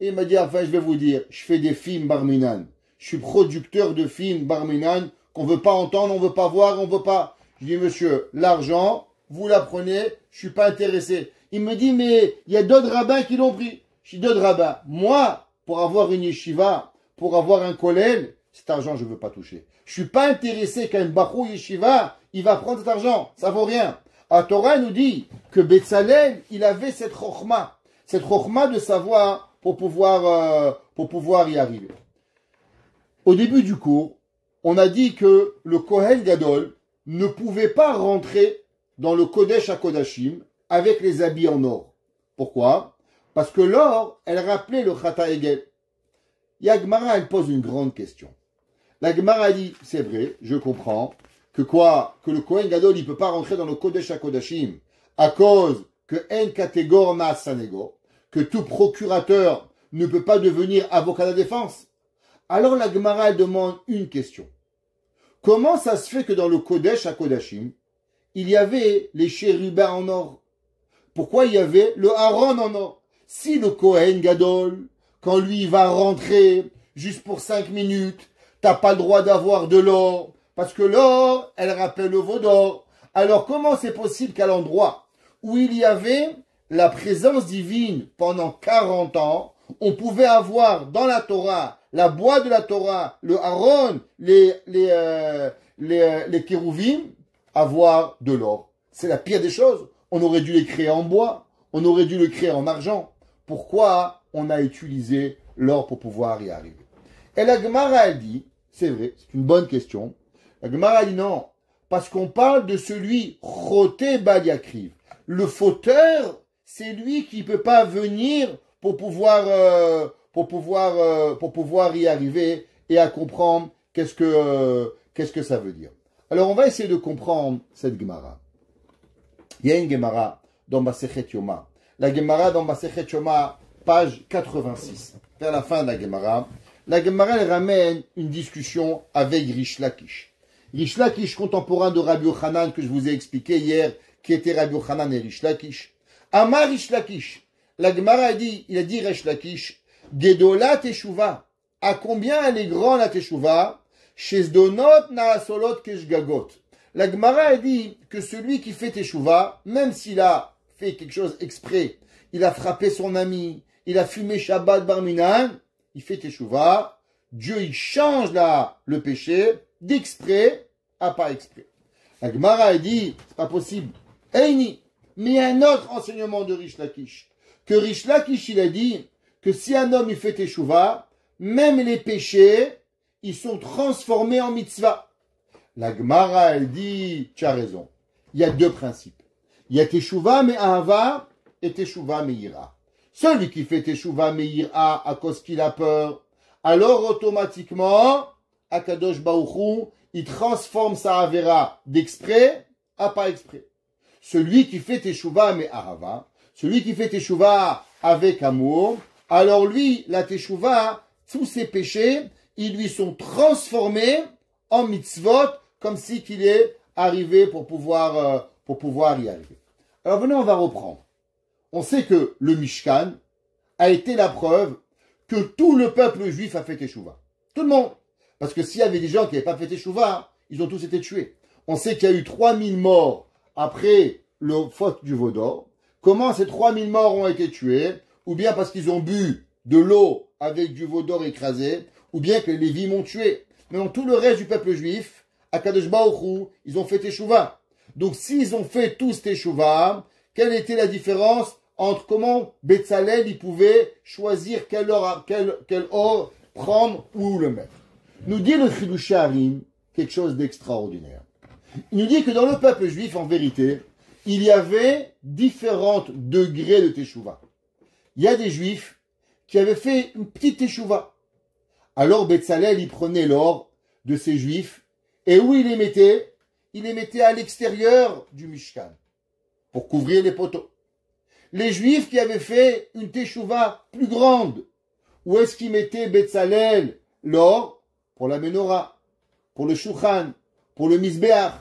Et il m'a dit, enfin, je vais vous dire, je fais des films Barminan. Je suis producteur de films Barminan qu'on veut pas entendre, on veut pas voir, on veut pas. Je dis, monsieur, l'argent, vous la prenez, je suis pas intéressé. Il me dit, mais il y a d'autres rabbins qui l'ont pris. Je dis, d'autres rabbins. Moi, pour avoir une yeshiva, pour avoir un kollel, cet argent, je veux pas toucher. Je suis pas intéressé qu'un bachou yeshiva, il va prendre cet argent. Ça vaut rien. La Torah nous dit que Betzalel, il avait cette chokhma de savoir pour pouvoir y arriver. Au début du cours, on a dit que le Kohen Gadol ne pouvait pas rentrer dans le Kodesh HaKodashim avec les habits en or. Pourquoi? Parce que l'or, elle rappelait le Chata Egel. Yagmara, elle pose une grande question. La Gemara dit, c'est vrai, je comprends, que le Kohen Gadol, il peut pas rentrer dans le Kodesh HaKodashim à cause que en catégorie na sanego, que tout procurateur ne peut pas devenir avocat de la défense. Alors la Gemara, elle demande une question. Comment ça se fait que dans le Kodesh HaKodashim, il y avait les chérubins en or? Pourquoi il y avait le Aaron en or? Si le Kohen Gadol, quand lui va rentrer, juste pour 5 minutes, t'as pas le droit d'avoir de l'or, parce que l'or, elle rappelle le veau d'or. Alors comment c'est possible qu'à l'endroit où il y avait la présence divine pendant 40 ans, on pouvait avoir dans la Torah, la boîte de la Torah, le Aaron, les kérouvim, avoir de l'or? C'est la pire des choses. On aurait dû les créer en bois, on aurait dû le créer en argent. Pourquoi on a utilisé l'or pour pouvoir y arriver? Et la Gemara, elle dit, c'est vrai, c'est une bonne question. La Gemara dit non, parce qu'on parle de celui Choté Bal Yakriv. Le fauteur, c'est lui qui peut pas venir pour pouvoir y arriver et à comprendre qu'est-ce que ça veut dire. Alors on va essayer de comprendre cette Gemara. Il y a une Gemara dans Masechet Yoma. La Gemara dans Masechet Yoma, page 86, vers la fin de la Gemara. La Gemara, elle ramène une discussion avec Rish Lakish. Rish Lakish, contemporain de Rabbi Yochanan, que je vous ai expliqué hier, qui était Rabbi Yochanan et Rish Lakish. Amar Rish Lakish. La Gemara il a dit Rish Lakish, Gedola Teshuva. À combien elle est grande la Teshuva? Shezdonot naasolot keshgagot. La Gemara a dit que celui qui fait Teshuva, même s'il a fait quelque chose exprès, il a frappé son ami, il a fumé Shabbat Bar Minan, il fait Teshuva, Dieu il change le péché d'exprès à pas exprès. La Gemara a dit, c'est pas possible. Eini, mais il y a un autre enseignement de Rish Lakish. Que Rish Lakish il a dit que si un homme il fait Teshuva, même les péchés, ils sont transformés en mitzvah. La Gemara, elle dit, tu as raison. Il y a deux principes. Il y a Teshuva me'ahava et Teshuva me'ira. Celui qui fait Teshuva me'ira à cause qu'il a peur, alors automatiquement, Akadosh Baruch Hu, il transforme sa avera d'exprès à pas exprès. Celui qui fait Teshuva me'ahava, celui qui fait Teshuva avec amour, alors lui, la Teshuva, tous ses péchés, ils lui sont transformés en mitzvot, comme si qu'il est arrivé pour pouvoir y arriver. Alors venez, on va reprendre. On sait que le Mishkan a été la preuve que tout le peuple juif a fait Teshuva. Tout le monde. Parce que s'il y avait des gens qui n'avaient pas fait Teshuva, ils ont tous été tués. On sait qu'il y a eu 3000 morts après le faute du veau d'or. Comment ces 3000 morts ont été tués? Ou bien parce qu'ils ont bu de l'eau avec du veau d'or écrasé, ou bien que les Lévites m'ont tué. Mais dans tout le reste du peuple juif, à Kadosh Baruch Hu, ils ont fait Teshuva. Donc s'ils ont fait tous Teshuva, quelle était la différence entre comment Betzalel il pouvait choisir quel or prendre ou le mettre? Nous dit le Chidush Harim quelque chose d'extraordinaire. Il nous dit que dans le peuple juif, en vérité, il y avait différents degrés de Teshuva. Il y a des juifs qui avaient fait une petite Teshuva. Alors Betzalel, il prenait l'or de ces juifs, et où il les mettait? Il les mettait à l'extérieur du Mishkan, pour couvrir les poteaux. Les juifs qui avaient fait une Teshuva plus grande, où est-ce qu'ils mettaient Betzalel l'or? Pour la menorah, pour le shulchan, pour le misbéach.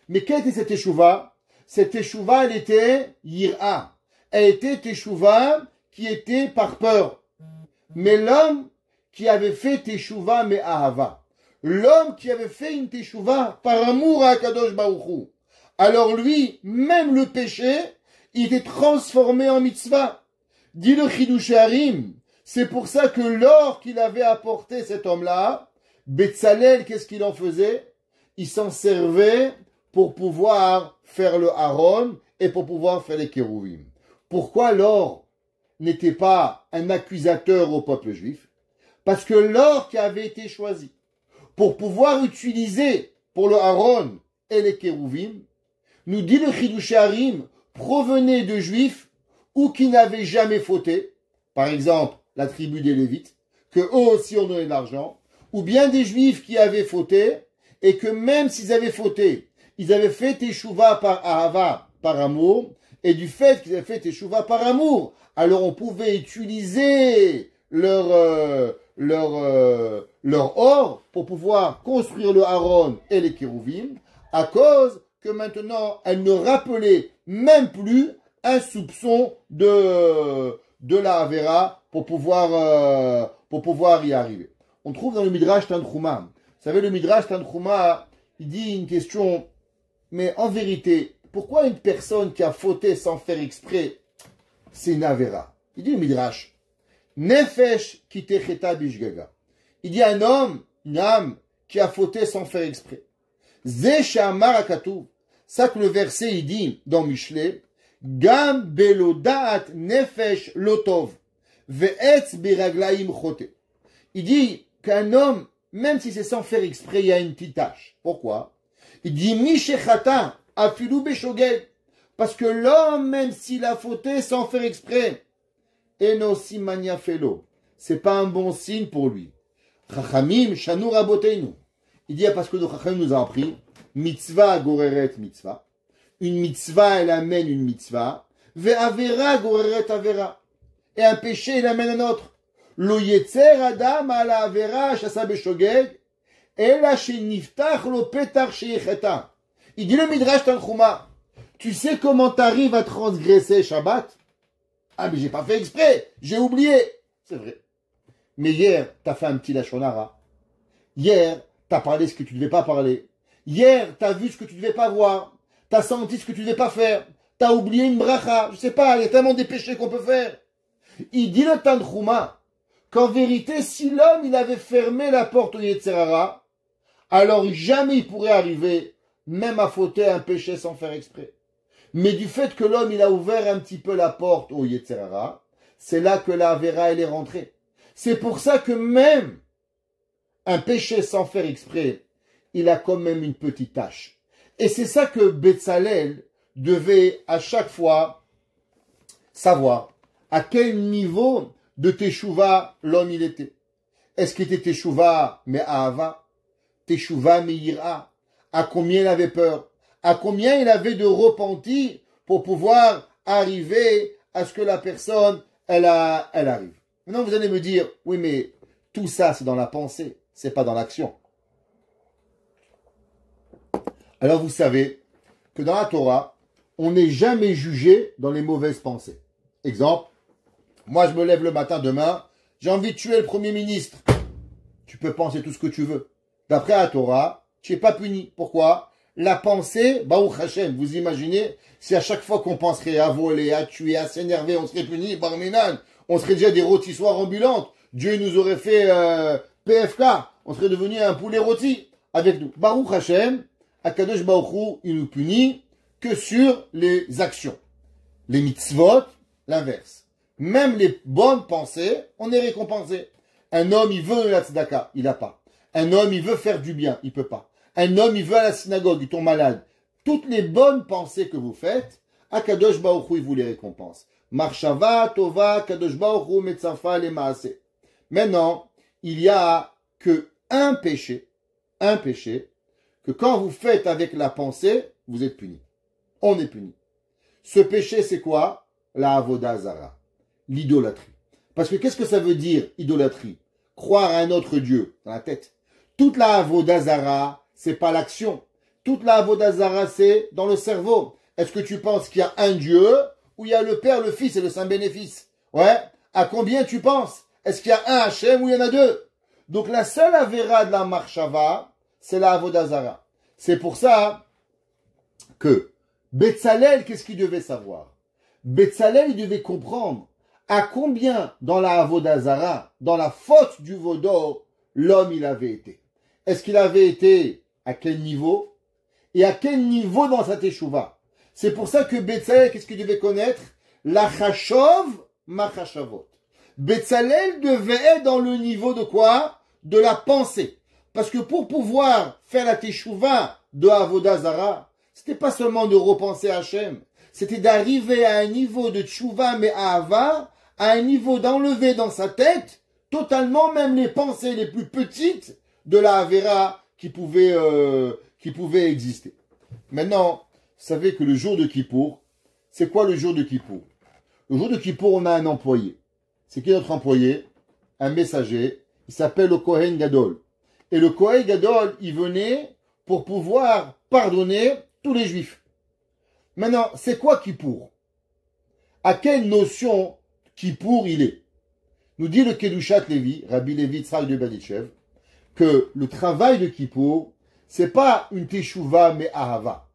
Mais quelle était cette teshuva? Cette teshuva, elle était yir'a. Elle était teshuva qui était par peur. Mais l'homme qui avait fait teshuva mais ahava, l'homme qui avait fait une teshuva par amour à Kadosh Baruch Hu, alors lui, même le péché, il était transformé en mitzvah. Dit le Chidush Harim, c'est pour ça que l'or qu'il avait apporté cet homme-là, Betzalel, qu'est-ce qu'il en faisait? Il s'en servait pour pouvoir faire le Aaron et pour pouvoir faire les Kérouvim. Pourquoi l'or n'était pas un accusateur au peuple juif? Parce que l'or qui avait été choisi pour pouvoir utiliser pour le Aaron et les Kérouvim, nous dit le Chidush Harim, provenait de juifs ou qui n'avaient jamais fauté, par exemple la tribu des Lévites, que eux aussi ont donné de l'argent, ou bien des juifs qui avaient fauté, et que même s'ils avaient fauté, ils avaient fait teshuva par ahava, par amour, et du fait qu'ils avaient fait teshuva par amour, alors on pouvait utiliser leur or pour pouvoir construire le Aaron et les Kérouvim, à cause que maintenant, elle ne rappelait même plus un soupçon de la Avera pour pouvoir y arriver. On trouve dans le Midrash Tanchuma. Vous savez, le Midrash Tanchuma, il dit une question, mais en vérité, pourquoi une personne qui a fauté sans faire exprès, c'est une Avera? Il dit le Midrash, Nefesh kitecheta bishgaga. Il dit un homme, une âme, qui a fauté sans faire exprès. Ze she'amar hakatuv. Ça que le verset il dit dans Mishlei, Gam belodat nefesh lotov ve'etz biraglaim chote. Il dit qu'un homme, même si c'est sans faire exprès, il y a une petite tâche. Pourquoi? Il dit Mishechata afilu beshogeg. Parce que l'homme, même s'il a fauté sans faire exprès, eno simania felo. C'est pas un bon signe pour lui. Chachamim shanu raboteinu. Il dit parce que nos Chachamim nous ont appris mitzvah goreret mitzvah. Une mitzvah, elle amène une mitzvah. Ve'avera goreret avera. Et un péché, il amène un autre. Lo yetzer adam ala avera shasa beshogeg. Ela sheniftach lo petar sheicheta. Il dit le Midrash Tanchuma. Tu sais comment t'arrives à transgresser Shabbat? Ah, mais j'ai pas fait exprès. J'ai oublié. C'est vrai. Mais hier, t'as fait un petit lachon hara. Hier, t'as parlé ce que tu devais pas parler. Hier, t'as vu ce que tu devais pas voir. T'as senti ce que tu devais pas faire. T'as oublié une bracha. Je sais pas, il y a tellement des péchés qu'on peut faire. Il dit le Tanchuma qu'en vérité, si l'homme, il avait fermé la porte au Yetzer Hara, alors jamais il pourrait arriver, même à fauter un péché sans faire exprès. Mais du fait que l'homme, il a ouvert un petit peu la porte au Yetzer Hara, c'est là que la Avera, elle est rentrée. C'est pour ça que même un péché sans faire exprès, il a quand même une petite tâche. Et c'est ça que Betzalel devait à chaque fois savoir à quel niveau de Teshuvah l'homme il était. Est-ce qu'il était Teshuvah mais Ahava? Teshuvah mais Yira? À combien il avait peur? À combien il avait de repenti pour pouvoir arriver à ce que la personne, elle arrive? Maintenant vous allez me dire, oui mais tout ça c'est dans la pensée, c'est pas dans l'action. Alors vous savez que dans la Torah, on n'est jamais jugé dans les mauvaises pensées. Exemple, moi je me lève le matin demain, j'ai envie de tuer le Premier ministre. Tu peux penser tout ce que tu veux. D'après la Torah, tu n'es pas puni. Pourquoi? La pensée, Baruch Hashem, vous imaginez, si à chaque fois qu'on penserait à voler, à tuer, à s'énerver, on serait puni, Bar Minan, on serait déjà des rôtissoirs ambulantes. Dieu nous aurait fait PFK, on serait devenu un poulet rôti avec nous. Baruch Hashem, Akadosh Baruch Hu, il nous punit que sur les actions. Les mitzvot, l'inverse. Même les bonnes pensées, on est récompensé. Un homme, il veut la tzedaka, il n'a pas. Un homme, il veut faire du bien, il peut pas. Un homme, il veut à la synagogue, il tombe malade. Toutes les bonnes pensées que vous faites, Akadosh Baruch Hu, il vous les récompense. Marshava, Tova, Kadosh Baruch Hu, Metzafa, les Maase. Maintenant, il y a que un péché, que quand vous faites avec la pensée, vous êtes puni. On est puni. Ce péché, c'est quoi? La avoda zara, l'idolâtrie. Parce que qu'est-ce que ça veut dire, idolâtrie? Croire à un autre Dieu dans la tête. Toute la avoda zara, c'est pas l'action. Toute la Avodah Zarah, c'est dans le cerveau. Est-ce que tu penses qu'il y a un Dieu ou il y a le Père, le Fils et le Saint Bénéfice? Ouais. À combien tu penses? Est-ce qu'il y a un Hachem ou il y en a deux? Donc la seule Avera de la Marshava, c'est la Avodah Zarah. C'est pour ça que Betzalel, qu'est-ce qu'il devait savoir? Betzalel, il devait comprendre à combien dans la Avodah Zarah, dans la faute du Vaudor, l'homme il avait été. Est-ce qu'il avait été à quel niveau? Et à quel niveau dans sa teshuva? C'est pour ça que Betzalel, qu'est-ce qu'il devait connaître? La chashov, ma chashavot. Betzalel devait être dans le niveau de quoi? De la pensée. Parce que pour pouvoir faire la teshuva de Avodah Zarah, c'était pas seulement de repenser à Hachem, c'était d'arriver à un niveau de teshuva mais ahava, à un niveau d'enlever dans sa tête totalement même les pensées les plus petites de la Avera qui pouvaient exister. Maintenant, vous savez que le jour de Kippour, c'est quoi le jour de Kippour? Le jour de Kippour, on a un employé. C'est qui notre employé? Un messager. Il s'appelle le Kohen Gadol. Et le Kohen Gadol, il venait pour pouvoir pardonner tous les Juifs. Maintenant, c'est quoi Kippour? À quelle notion Kippour il est? Nous dit le Kedushat Lévi, Rabbi Lévi Tzrak de Berditchev, que le travail de Kippour, c'est pas une teshuva mais ahava.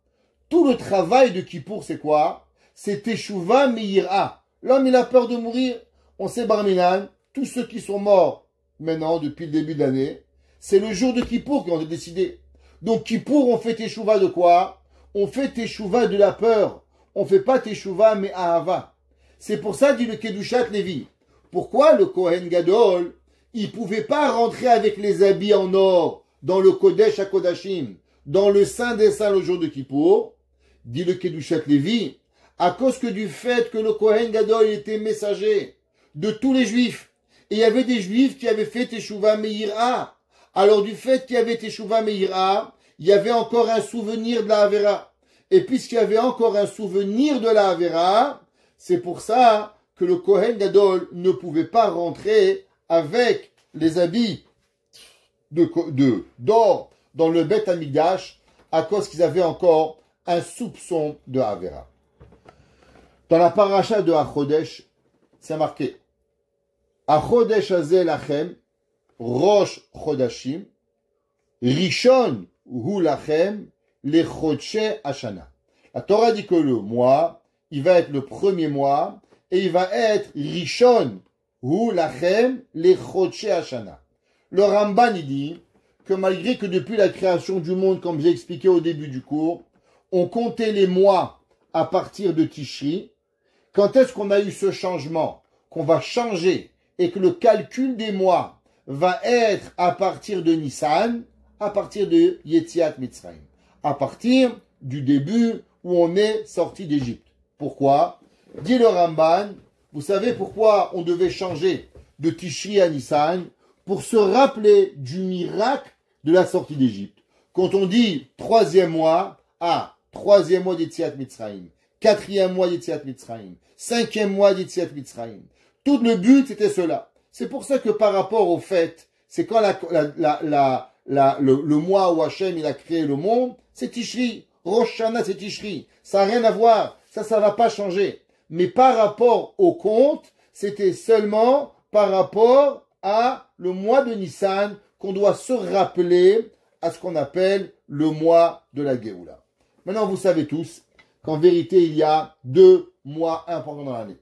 Tout le travail de Kippour, c'est quoi? C'est teshuva mais yira. L'homme, il a peur de mourir. On sait Barminan, tous ceux qui sont morts maintenant, depuis le début de l'année, c'est le jour de Kippour qu'on a décidé. Donc Kippour, on fait teshuva de quoi? On fait teshuva de la peur. On fait pas teshuva mais ahava. C'est pour ça, dit le Kedushat Lévi. Pourquoi le Kohen Gadol, il pouvait pas rentrer avec les habits en or dans le Kodesh HaKodashim, dans le Saint des Saints le jour de Kippour? Dit le Kedushat Lévi, à cause que du fait que le Kohen Gadol était messager de tous les Juifs. Et il y avait des Juifs qui avaient fait Teshuva Meira. Alors du fait qu'il y avait Teshuva Meira, il y avait encore un souvenir de la Avera. Et puisqu'il y avait encore un souvenir de la Avera, c'est pour ça que le Kohen Gadol ne pouvait pas rentrer avec les habits d'or dans le Beth Amikdash à cause qu'ils avaient encore un soupçon de Avera. Dans la paracha de Achodesh, c'est marqué Achodesh Hazeh Lachem, Rosh Chodashim, Rishon Hu Lachem, Le Chodsheh Hashana. La Torah dit que le mois, il va être le premier mois, et il va être Rishon Hu Lachem, Le Chodsheh Hashana. Le Ramban, il dit que malgré que depuis la création du monde, comme j'ai expliqué au début du cours, on comptait les mois à partir de Tishri. Quand est-ce qu'on a eu ce changement? Qu'on va changer et que le calcul des mois va être à partir de Nissan, à partir de Yetziat Mitzrayim, à partir du début où on est sorti d'Égypte. Pourquoi? Dit le Ramban, vous savez pourquoi on devait changer de Tishri à Nissan? Pour se rappeler du miracle de la sortie d'Égypte. Quand on dit troisième mois, troisième mois d'Yetziat Mitzrayim, quatrième mois d'Yetziat Mitzrayim, cinquième mois d'Yetziat Mitzrayim. Tout le but, c'était cela. C'est pour ça que par rapport au fait, c'est quand le mois où Hachem il a créé le monde, c'est Tishri. Rosh Hashanah, c'est Tishri. Ça n'a rien à voir. Ça va pas changer. Mais par rapport au compte, c'était seulement par rapport à le mois de Nissan qu'on doit se rappeler à ce qu'on appelle le mois de la Géoula. Maintenant, vous savez tous qu'en vérité, il y a deux mois importants dans l'année.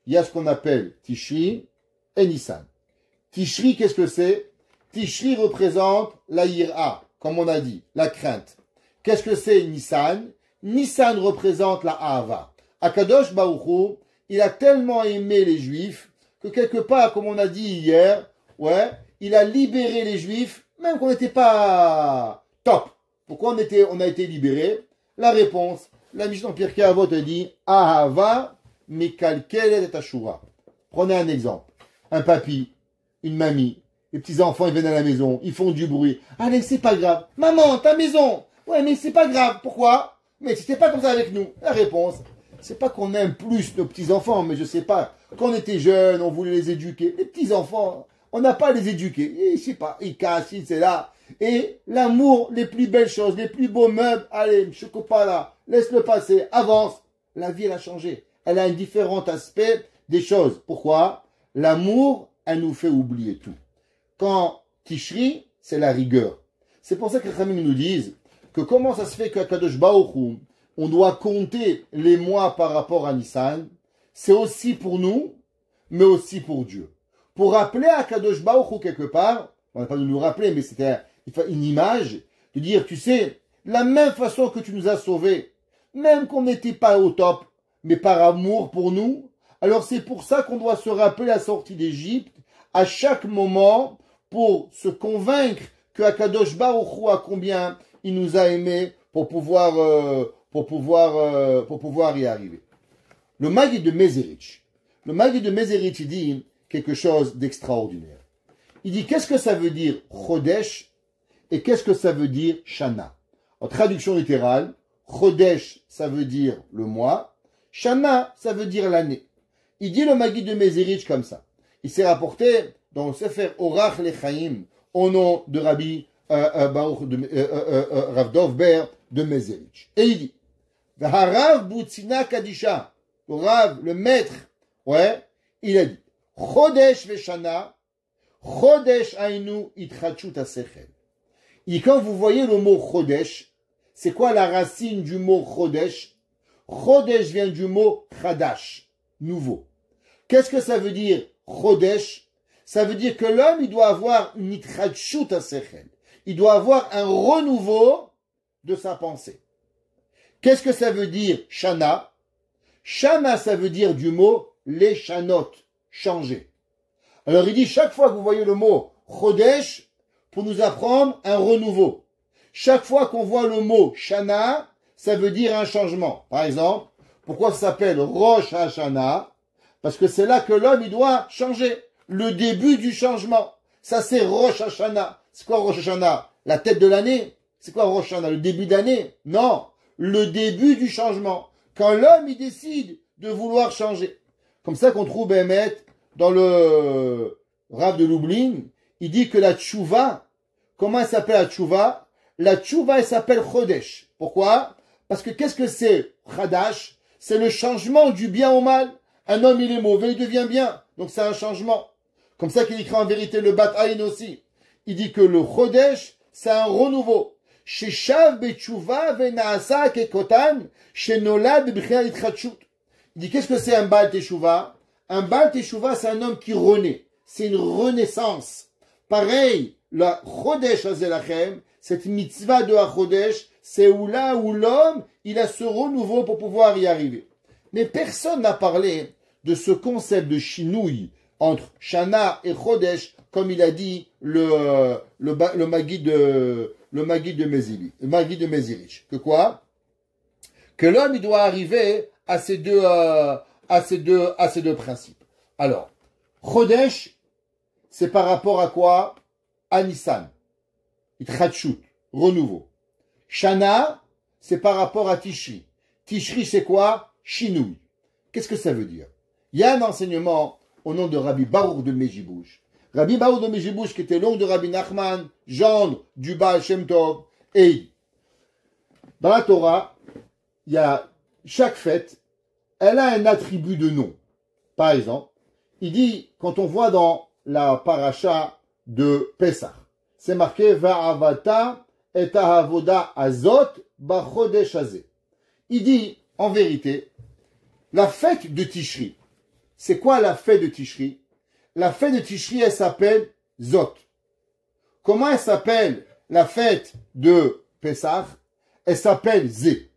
Il y a ce qu'on appelle Tishri et Nissan. Tishri, qu'est-ce que c'est? Tishri représente la Yira, comme on a dit, la crainte. Qu'est-ce que c'est Nissan? Nissan représente la Ahava. Akadosh Baruch Hu, il a tellement aimé les Juifs que quelque part, comme on a dit hier, il a libéré les Juifs, même qu'on n'était pas top. Pourquoi on a été libéré? La réponse, la Mishnah Pirkei Avot dit Ahava mekalkelet et ashura. Prenez un exemple. Un papy, une mamie, les petits-enfants, ils viennent à la maison, ils font du bruit. Allez, c'est pas grave. Maman, ta maison. Ouais, mais c'est pas grave. Pourquoi? Mais c'était pas comme ça avec nous. La réponse, c'est pas qu'on aime plus nos petits-enfants, mais je sais pas. Quand on était jeunes, on voulait les éduquer. Les petits-enfants, on n'a pas à les éduquer. Je sais pas, ils cassent, c'est là. Et l'amour, les plus belles choses, les plus beaux meubles, allez, Chocopala, laisse-le passer, avance. La vie, elle a changé. Elle a un différent aspect des choses. Pourquoi? L'amour, elle nous fait oublier tout. Quand Tishri, c'est la rigueur. C'est pour ça que les Khamim nous disent que comment ça se fait qu'à Kadosh Baruch Hu, on doit compter les mois par rapport à Nissan. C'est aussi pour nous, mais aussi pour Dieu. Pour rappeler à Kadosh Baruch Hu quelque part, on n'a pas de nous rappeler, mais c'était une image, de dire, tu sais, la même façon que tu nous as sauvés, même qu'on n'était pas au top, mais par amour pour nous, alors c'est pour ça qu'on doit se rappeler la sortie d'Égypte à chaque moment pour se convaincre que Akadosh Baruch Hu a combien il nous a aimés pour pouvoir y arriver. Le Maggid de Mezerich. Le Maggid de Mezerich, il dit quelque chose d'extraordinaire. Il dit, qu'est-ce que ça veut dire Chodesh et qu'est-ce que ça veut dire Shana? En traduction littérale, Chodesh, ça veut dire le mois. Shana, ça veut dire l'année. Il dit le Maggid de Mezerich comme ça. Il s'est rapporté dans le Sefer Orach Lechaim au nom de Rabbi Rav Dov Ber de Mezerich. Et il dit, Harav Boutsina Kadisha, le Rav, le maître, ouais, il a dit, Chodesh Veshana, Chodesh Ainu Itchachut Asechel. Et quand vous voyez le mot Chodesh, c'est quoi la racine du mot Chodesh? Chodesh vient du mot Chadash, nouveau. Qu'est-ce que ça veut dire Chodesh? Ça veut dire que l'homme, il doit avoir une Itchachut Asechel. Il doit avoir un renouveau de sa pensée. Qu'est-ce que ça veut dire Shana? Shana, ça veut dire du mot leshanot, changer. Alors il dit, chaque fois que vous voyez le mot Chodesh, pour nous apprendre un renouveau. Chaque fois qu'on voit le mot Shana, ça veut dire un changement. Par exemple, pourquoi ça s'appelle Rosh Hashanah? Parce que c'est là que l'homme, il doit changer. Le début du changement. Ça, c'est Rosh Hashanah. C'est quoi Rosh Hashanah? La tête de l'année? C'est quoi Rosh Hashanah? Le début d'année? Non. Le début du changement. Quand l'homme, il décide de vouloir changer. Comme ça qu'on trouve Bémet dans le Rav de Lublin, il dit que la tchouva, comment elle s'appelle la tchouva? La tchouva, elle s'appelle Chodesh. Pourquoi? Parce que qu'est-ce que c'est Chadash? C'est le changement du bien au mal. Un homme, il est mauvais, il devient bien. Donc c'est un changement. Comme ça qu'il écrit en vérité le Bat Aïn aussi. Il dit que le Chodesh, c'est un renouveau. Chez Shav Betchouva Venaasa Kekotan, chez Nolad B'Chel Itchachut. Il dit qu'est-ce que c'est un Baal Teshuvah? Un Baal Teshuvah, c'est un homme qui renaît. C'est une renaissance. Pareil, la Chodesh Azelachem, cette mitzvah de la Chodesh, c'est où là où l'homme, il a ce renouveau pour pouvoir y arriver. Mais personne n'a parlé de ce concept de chinouille entre Shana et Chodesh, comme il a dit le Maggid de Mezerich. Que quoi? Que l'homme, il doit arriver à ces deux principes. Alors, Chodesh, c'est par rapport à quoi? À Nissan. Itchachut, renouveau. Shana, c'est par rapport à Tishri. Tishri, c'est quoi? Chinouille. Qu'est-ce que ça veut dire? Il y a un enseignement au nom de Rabbi Baruch de Mejibouche. Rabbi Baruch de Mejibouche, qui était l'oncle de Rabbi Nachman, gendre du Baal Shem Tov, et dans la Torah, il y a chaque fête, elle a un attribut de nom. Par exemple, il dit, quand on voit dans la paracha de Pesach, c'est marqué Va'avata et ahavoda azot bachodesh hazeh. Il dit, en vérité, la fête de Tishri. C'est quoi la fête de Tishri? La fête de Tishri, elle s'appelle Zot. Comment elle s'appelle la fête de Pesach? Elle s'appelle Zé.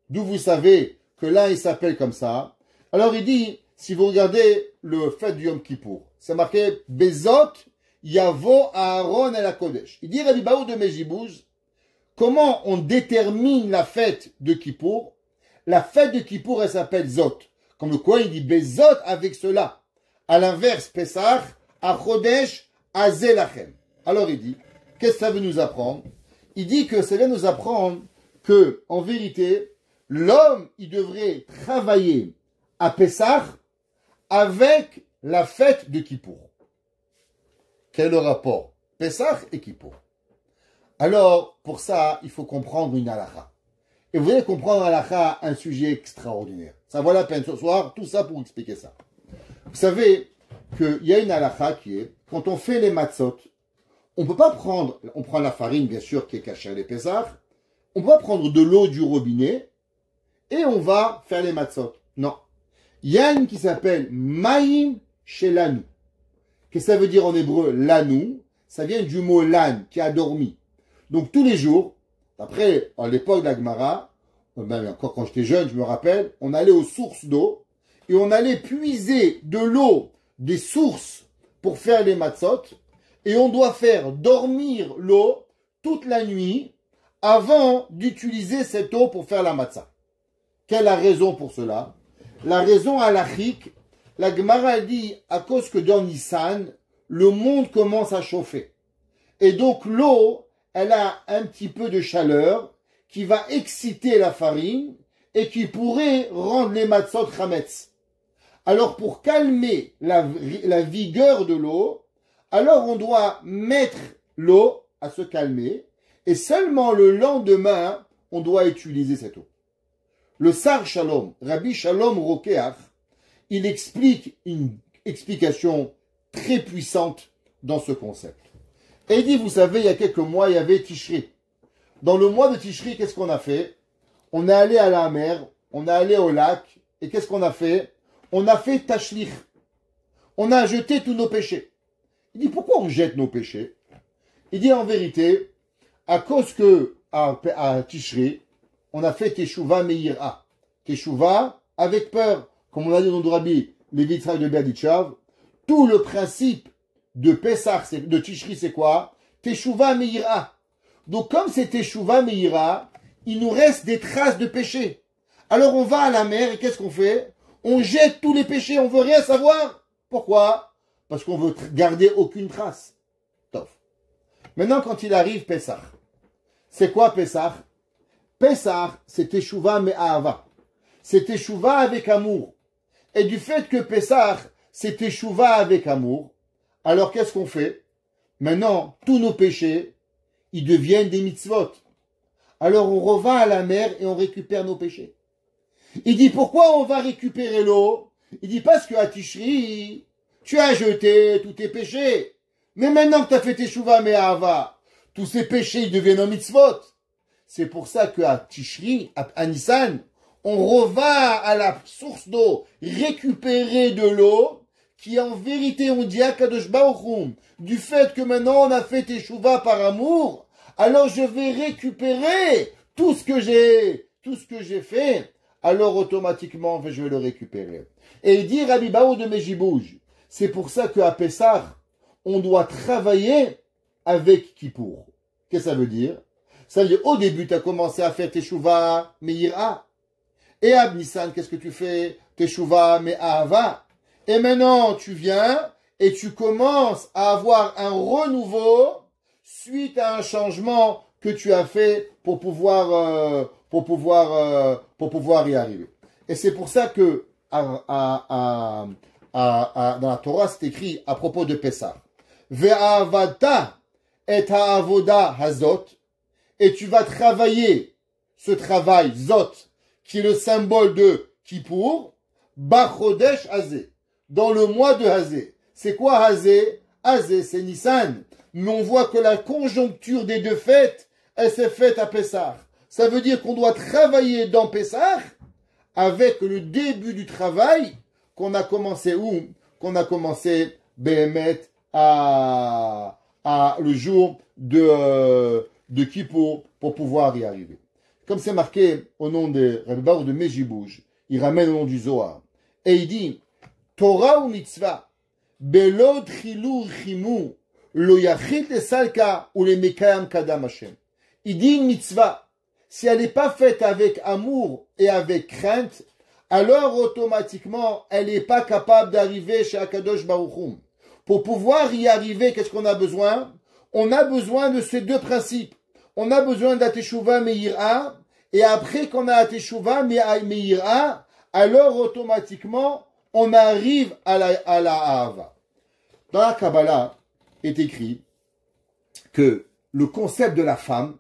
D'où vous savez que là, il s'appelle comme ça. Alors il dit, si vous regardez le fête du Yom Kippour, c'est marqué Bezot Yavo Aaron et la Kodesh. Il dit Rabbi Baruch de Mejibouche, comment on détermine la fête de Kippour? La fête de Kippour, elle s'appelle Zot. Comme le quoi il dit Bezot avec cela. À l'inverse, Pesach, à Chodesh, à Zelachem. Alors il dit, qu'est-ce que ça veut nous apprendre? Il dit que ça vient nous apprendre que, en vérité, l'homme, il devrait travailler à Pesach avec la fête de Kippour. Quel est le rapport? Pesach et Kippour. Alors, pour ça, il faut comprendre une halakha. Et vous allez comprendre halakha, un sujet extraordinaire. Ça vaut la peine ce soir, tout ça pour expliquer ça. Vous savez qu'il y a une halakha qui est, quand on fait les matzot, on peut pas prendre, on prend la farine, bien sûr, qui est cachée à l'épaisseur, on peut pas prendre de l'eau du robinet, et on va faire les matzot. Non. Il y a une qui s'appelle Maïm Shelanu. Qu'est-ce que ça veut dire en hébreu, lanou? Ça vient du mot lan, qui a dormi. Donc tous les jours, après, à l'époque d'Agmara, même encore quand j'étais jeune, je me rappelle, on allait aux sources d'eau, et on allait puiser de l'eau des sources pour faire les matzot, et on doit faire dormir l'eau toute la nuit avant d'utiliser cette eau pour faire la matzah. Quelle est la raison pour cela? La raison halachique, la Gemara dit à cause que dans Nissan, le monde commence à chauffer. Et donc l'eau, elle a un petit peu de chaleur qui va exciter la farine et qui pourrait rendre les matzot chametz. Alors pour calmer la vigueur de l'eau, alors on doit mettre l'eau à se calmer et seulement le lendemain, on doit utiliser cette eau. Le Sar Shalom, Rabbi Shalom Rokeach, il explique une explication très puissante dans ce concept. Et il dit, vous savez, il y a quelques mois, il y avait Tishri. Dans le mois de Tishri, qu'est-ce qu'on a fait? On est allé à la mer, on est allé au lac, et qu'est-ce qu'on a fait? On a fait Tashlich. On a jeté tous nos péchés. Il dit, pourquoi on jette nos péchés? Il dit, en vérité, à cause que à Tishri, on a fait Teshuva Meira. Teshuva avec peur. Comme on a dit dans le Rabbi, les vitrailles de Berdichav, tout le principe de Pessah, de Tishri, c'est quoi? Teshuva Meira. Donc, comme c'est Teshuva Meira, il nous reste des traces de péché. Alors, on va à la mer et qu'est-ce qu'on fait? On jette tous les péchés, on veut rien savoir. Pourquoi? Parce qu'on veut garder aucune trace. Tof. Maintenant, quand il arrive Pessah, c'est quoi Pessah? Pessah, c'est Teshuva Me'ahava. C'est Teshuva avec amour. Et du fait que Pessah, c'est Teshuva avec amour, alors qu'est-ce qu'on fait? Maintenant, tous nos péchés, ils deviennent des mitzvot. Alors on revient à la mer et on récupère nos péchés. Il dit, pourquoi on va récupérer l'eau? Il dit, parce que à Tishri, tu as jeté tous tes péchés. Mais maintenant que tu as fait Teshuva Me'ahava, tous ces péchés, ils deviennent un mitzvot. C'est pour ça qu'à Tishri, à Nissan, on revient à la source d'eau, récupérer de l'eau, qui en vérité, on dit à Kadosh Baruch Hu, du fait que maintenant on a fait Teshuva par amour, alors je vais récupérer tout ce que j'ai fait, alors automatiquement je vais le récupérer. Et il dit Rabbi Baou de Mejibouj, c'est pour ça qu'à Pessah, on doit travailler avec Kippour. Qu'est-ce que ça veut dire? Ça veut dire, au début, tu as commencé à faire Teshuva Meira. Et à Nissan, qu'est-ce que tu fais? Teshuva Me'ahava. Et maintenant, tu viens et tu commences à avoir un renouveau suite à un changement que tu as fait pour pouvoir y arriver. Et c'est pour ça que dans la Torah, c'est écrit à propos de Pessah. Ve'avata et ha'avoda hazot. Et tu vas travailler ce travail, Zot, qui est le symbole de Kippour, Bachodesh Hazé, dans le mois de Hazé. C'est quoi Hazé? Hazé, c'est Nissan. Mais on voit que la conjoncture des deux fêtes, elle s'est faite à Pessah. Ça veut dire qu'on doit travailler dans Pessah avec le début du travail qu'on a commencé où? Qu'on a commencé Behemet à le jour de Kippour pour pouvoir y arriver. Comme c'est marqué au nom de Rabbi Baruch de Mejibouj, il ramène au nom du Zohar. Et il dit, Torah ou mitzvah, belod chilur chimu, lo yachit le salka ou le mekayam kadam Hashem. Il dit une mitzvah, si elle n'est pas faite avec amour et avec crainte, alors automatiquement, elle n'est pas capable d'arriver chez Akadosh Baruch Hu. Pour pouvoir y arriver, qu'est-ce qu'on a besoin? On a besoin de ces deux principes. On a besoin d'Ateshuva Meira, et après qu'on a Ateshuva Meira, alors automatiquement, on arrive à la Ahava. Dans la Kabbalah est écrit que le concept de la femme,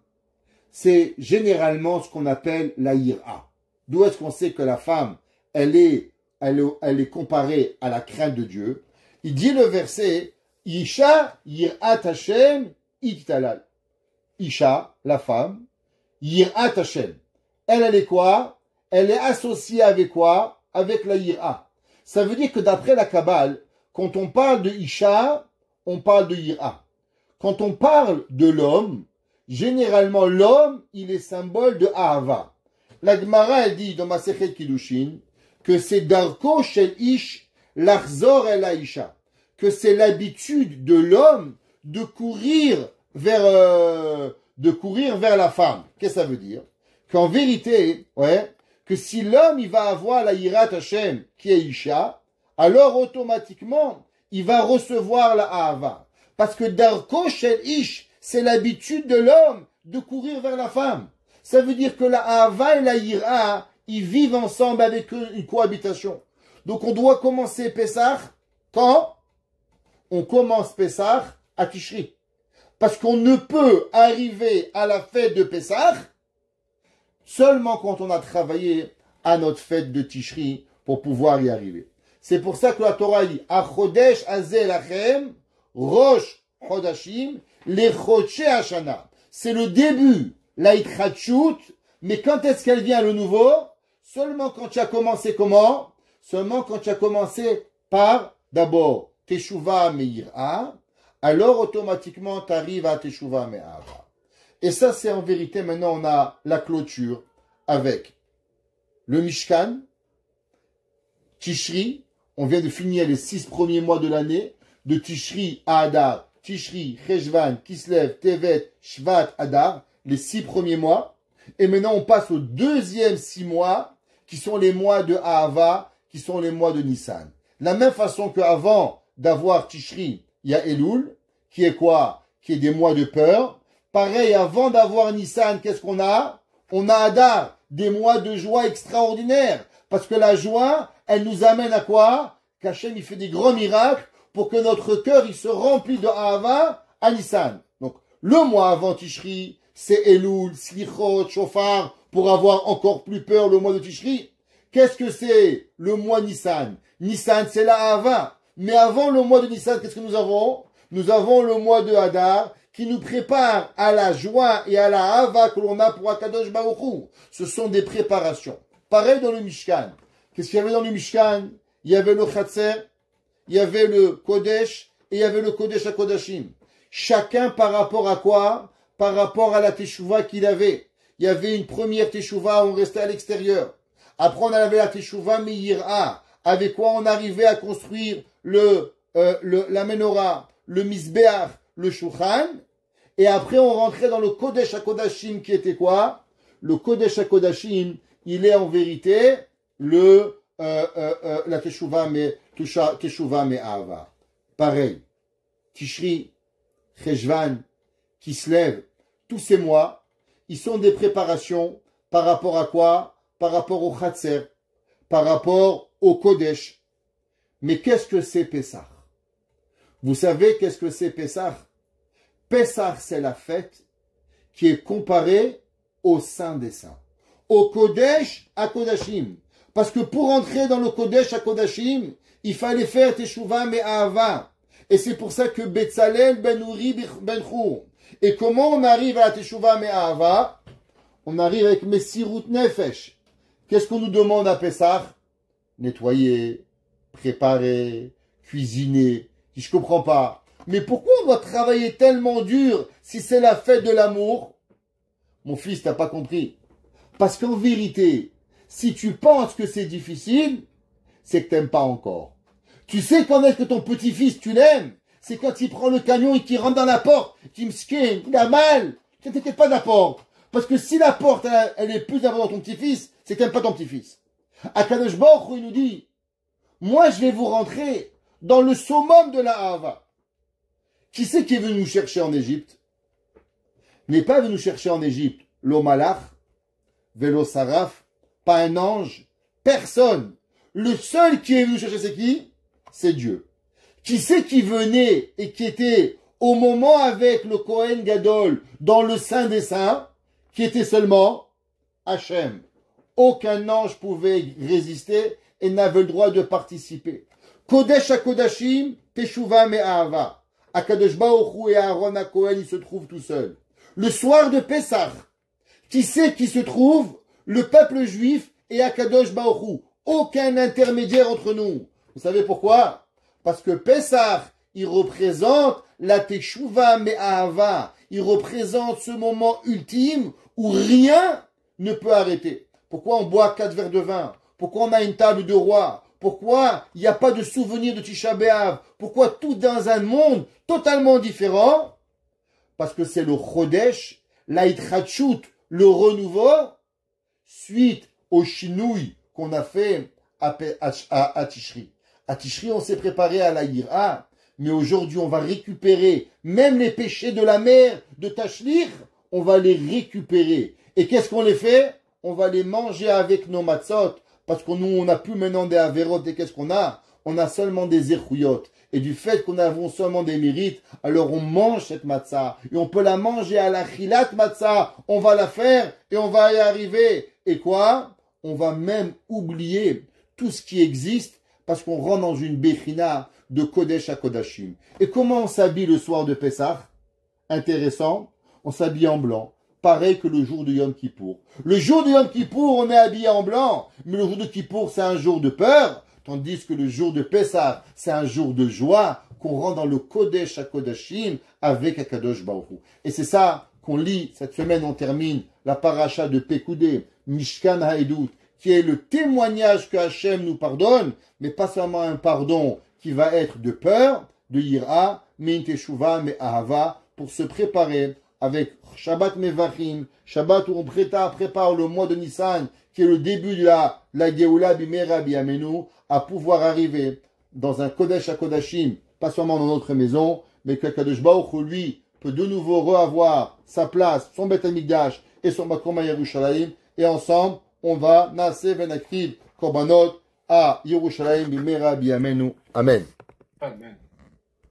c'est généralement ce qu'on appelle la ira. D'où est-ce qu'on sait que la femme, elle est comparée à la crainte de Dieu? Il dit le verset, Isha yirat Hashem ittalal. Isha, la femme, yirat Hashem. Elle est quoi? Elle est associée avec quoi? Avec la ira. Ça veut dire que d'après la Kabbale, quand on parle de Isha, on parle de ira. Quand on parle de l'homme, généralement l'homme, il est symbole de Ahava. La Gemara, elle dit dans Masechet Kiddushin que c'est Darko Shel Ish Lachzor El Aisha, que c'est l'habitude de l'homme de courir vers la femme. Qu'est-ce que ça veut dire? Qu'en vérité, que si l'homme il va avoir la Yirat Hashem qui est Isha, alors automatiquement il va recevoir la Ahava. Parce que Darko Shel Ish, c'est l'habitude de l'homme de courir vers la femme. Ça veut dire que la Ahava et la Yira, ils vivent ensemble avec une cohabitation. Donc on doit commencer Pessah quand? On commence Pessah à Tishri. Parce qu'on ne peut arriver à la fête de Pessah seulement quand on a travaillé à notre fête de Tishri pour pouvoir y arriver. C'est pour ça que la Torah dit Achodesh Azeh Lachem Rosh Chodashim Lechodshe Hashana. C'est le début, la Itchachut, mais quand est-ce qu'elle vient le nouveau? Seulement quand tu as commencé comment? Seulement quand tu as commencé par d'abord Teshuvah Me'ira, alors automatiquement tu arrives à Teshuvah Me'ara. Et ça c'est en vérité, maintenant on a la clôture avec le Mishkan, Tishri, on vient de finir les 6 premiers mois de l'année, de Tishri à Adar, Tishri, Cheshvan, Kislev, Tevet, Shvat, Adar, les 6 premiers mois. Et maintenant, on passe aux deuxièmes 6 mois, qui sont les mois de Ahava, qui sont les mois de Nissan. De la même façon qu'avant d'avoir Tishri, il y a Elul, qui est quoi? Qui est des mois de peur. Pareil, avant d'avoir Nissan, qu'est-ce qu'on a? On a Adar, des mois de joie extraordinaires. Parce que la joie, elle nous amène à quoi? Qu'Hachem, il fait des grands miracles pour que notre cœur, il se remplit de Ahava à Nissan. Donc, le mois avant Tishri, c'est Elul, Slichot, Shofar, pour avoir encore plus peur le mois de Tishri. Qu'est-ce que c'est le mois Nissan? Nissan, c'est la Ahava. Mais avant le mois de Nissan, qu'est-ce que nous avons? Nous avons le mois de Hadar, qui nous prépare à la joie et à la Ahava que l'on a pour Akadosh Baruch Hu. Ce sont des préparations. Pareil dans le Mishkan. Qu'est-ce qu'il y avait dans le Mishkan? Il y avait le Chatzer, il y avait le Kodesh, et il y avait le Kodesh HaKodashim. Chacun par rapport à quoi? Par rapport à la Teshuvah qu'il avait. Il y avait une première Teshuvah où on restait à l'extérieur. Après on avait la Teshuvah Me'ira, avec quoi on arrivait à construire la Menorah, le Mizbeach, le Shulchan. Et après on rentrait dans le Kodesh HaKodashim qui était quoi? Le Kodesh HaKodashim, il est en vérité la Teshuvah Me'ava. Pareil. Tishri, Cheshvan, Kislev, tous ces mois, ils sont des préparations par rapport à quoi? Par rapport au Chatzer, par rapport au Kodesh. Mais qu'est-ce que c'est Pessah? Vous savez qu'est-ce que c'est Pessah? Pessah, c'est la fête qui est comparée au Saint des Saints, au Kodesh à Kodashim. Parce que pour entrer dans le Kodesh à Kodashim, il fallait faire Teshuvah Me'ava. Et c'est pour ça que Betzalel ben Uri ben Chur. Et comment on arrive à la Teshuvah Me'ava? On arrive avec Messirut Nefesh. Qu'est-ce qu'on nous demande à Pessah? Nettoyer, préparer, cuisiner. Je comprends pas. Mais pourquoi on doit travailler tellement dur si c'est la fête de l'amour? Mon fils, t'as pas compris. Parce qu'en vérité, si tu penses que c'est difficile, c'est que t'aimes pas encore. Tu sais quand est-ce que ton petit-fils, tu l'aimes? C'est quand il prend le camion et qu'il rentre dans la porte, qu'il me skin, il a mal. Ne t'inquiète pas de la porte. Parce que si la porte, elle est plus importante dans ton petit-fils, c'est que t'aimes pas ton petit-fils. Akadosh Baruch Hu, il nous dit, moi je vais vous rentrer dans le summum de la Ahava. Qui c'est qui est venu nous chercher en Égypte? N'est pas venu nous chercher en Égypte l'Omalach, Vélo Saraf, pas un ange, personne. Le seul qui est venu chercher, c'est qui? C'est Dieu. Qui c'est qui venait et qui était au moment avec le Kohen Gadol dans le Saint des Saints, qui était seulement Hachem. Aucun ange pouvait résister et n'avait le droit de participer. Kodesh HaKodashim, Teshuva Me'ahava. Akadosh Baruch Hu et Aaron HaKohen, ils se trouvent tout seuls. Le soir de Pessah, qui c'est qui se trouve? Le peuple juif et Akadosh Baruch Hu. Aucun intermédiaire entre nous. Vous savez pourquoi? Parce que Pessah, il représente la Teshuva Me'ahava. Il représente ce moment ultime où rien ne peut arrêter. Pourquoi on boit 4 verres de vin? Pourquoi on a une table de roi? Pourquoi il n'y a pas de souvenir de Tisha B'Av? Pourquoi tout dans un monde totalement différent? Parce que c'est le Chodesh, l'Aitratchut, le renouveau, suite au Shinouï qu'on a fait à Tishri. À Tishri, on s'est préparé à la Yira, mais aujourd'hui, on va récupérer même les péchés de la mer de Tashlir, on va les récupérer. Et qu'est-ce qu'on les fait? On va les manger avec nos matzot, parce que nous, on n'a plus maintenant des averot, et qu'est-ce qu'on a? On a seulement des erchouyot. Et du fait qu'on a seulement des mérites, alors on mange cette matzah. Et on peut la manger à la chilat matzah. On va la faire et on va y arriver. Et quoi? On va même oublier tout ce qui existe parce qu'on rentre dans une bechina de Kodesh à Kodashim. Et comment on s'habille le soir de Pessah? Intéressant. On s'habille en blanc. Pareil que le jour de Yom Kippour. Le jour de Yom Kippour, on est habillé en blanc. Mais le jour de Kippour, c'est un jour de peur. Tandis que le jour de Pessah, c'est un jour de joie, qu'on rentre dans le Kodesh à Kodashim avec Akadosh Baruch Hu. Et c'est ça qu'on lit, cette semaine on termine la paracha de Pekoudé, Mishkan Haïdout, qui est le témoignage que Hachem nous pardonne, mais pas seulement un pardon qui va être de peur, de Yira, mais une Teshuva, mais Ahava, pour se préparer avec Shabbat Mevachim, Shabbat où on prépare le mois de Nissan, qui est le début de la Geoula Bimera Biamenu, à pouvoir arriver dans un Kodesh à Kodashim, pas seulement dans notre maison, mais que Kadosh Baruch Hu, lui, peut de nouveau reavoir sa place, son Beth Amikdash et son Makom à Yerushalayim, et ensemble, on va Naaseh Venakriv Korbanot à Yerushalayim Bimera Biamenu. Amen. Amen.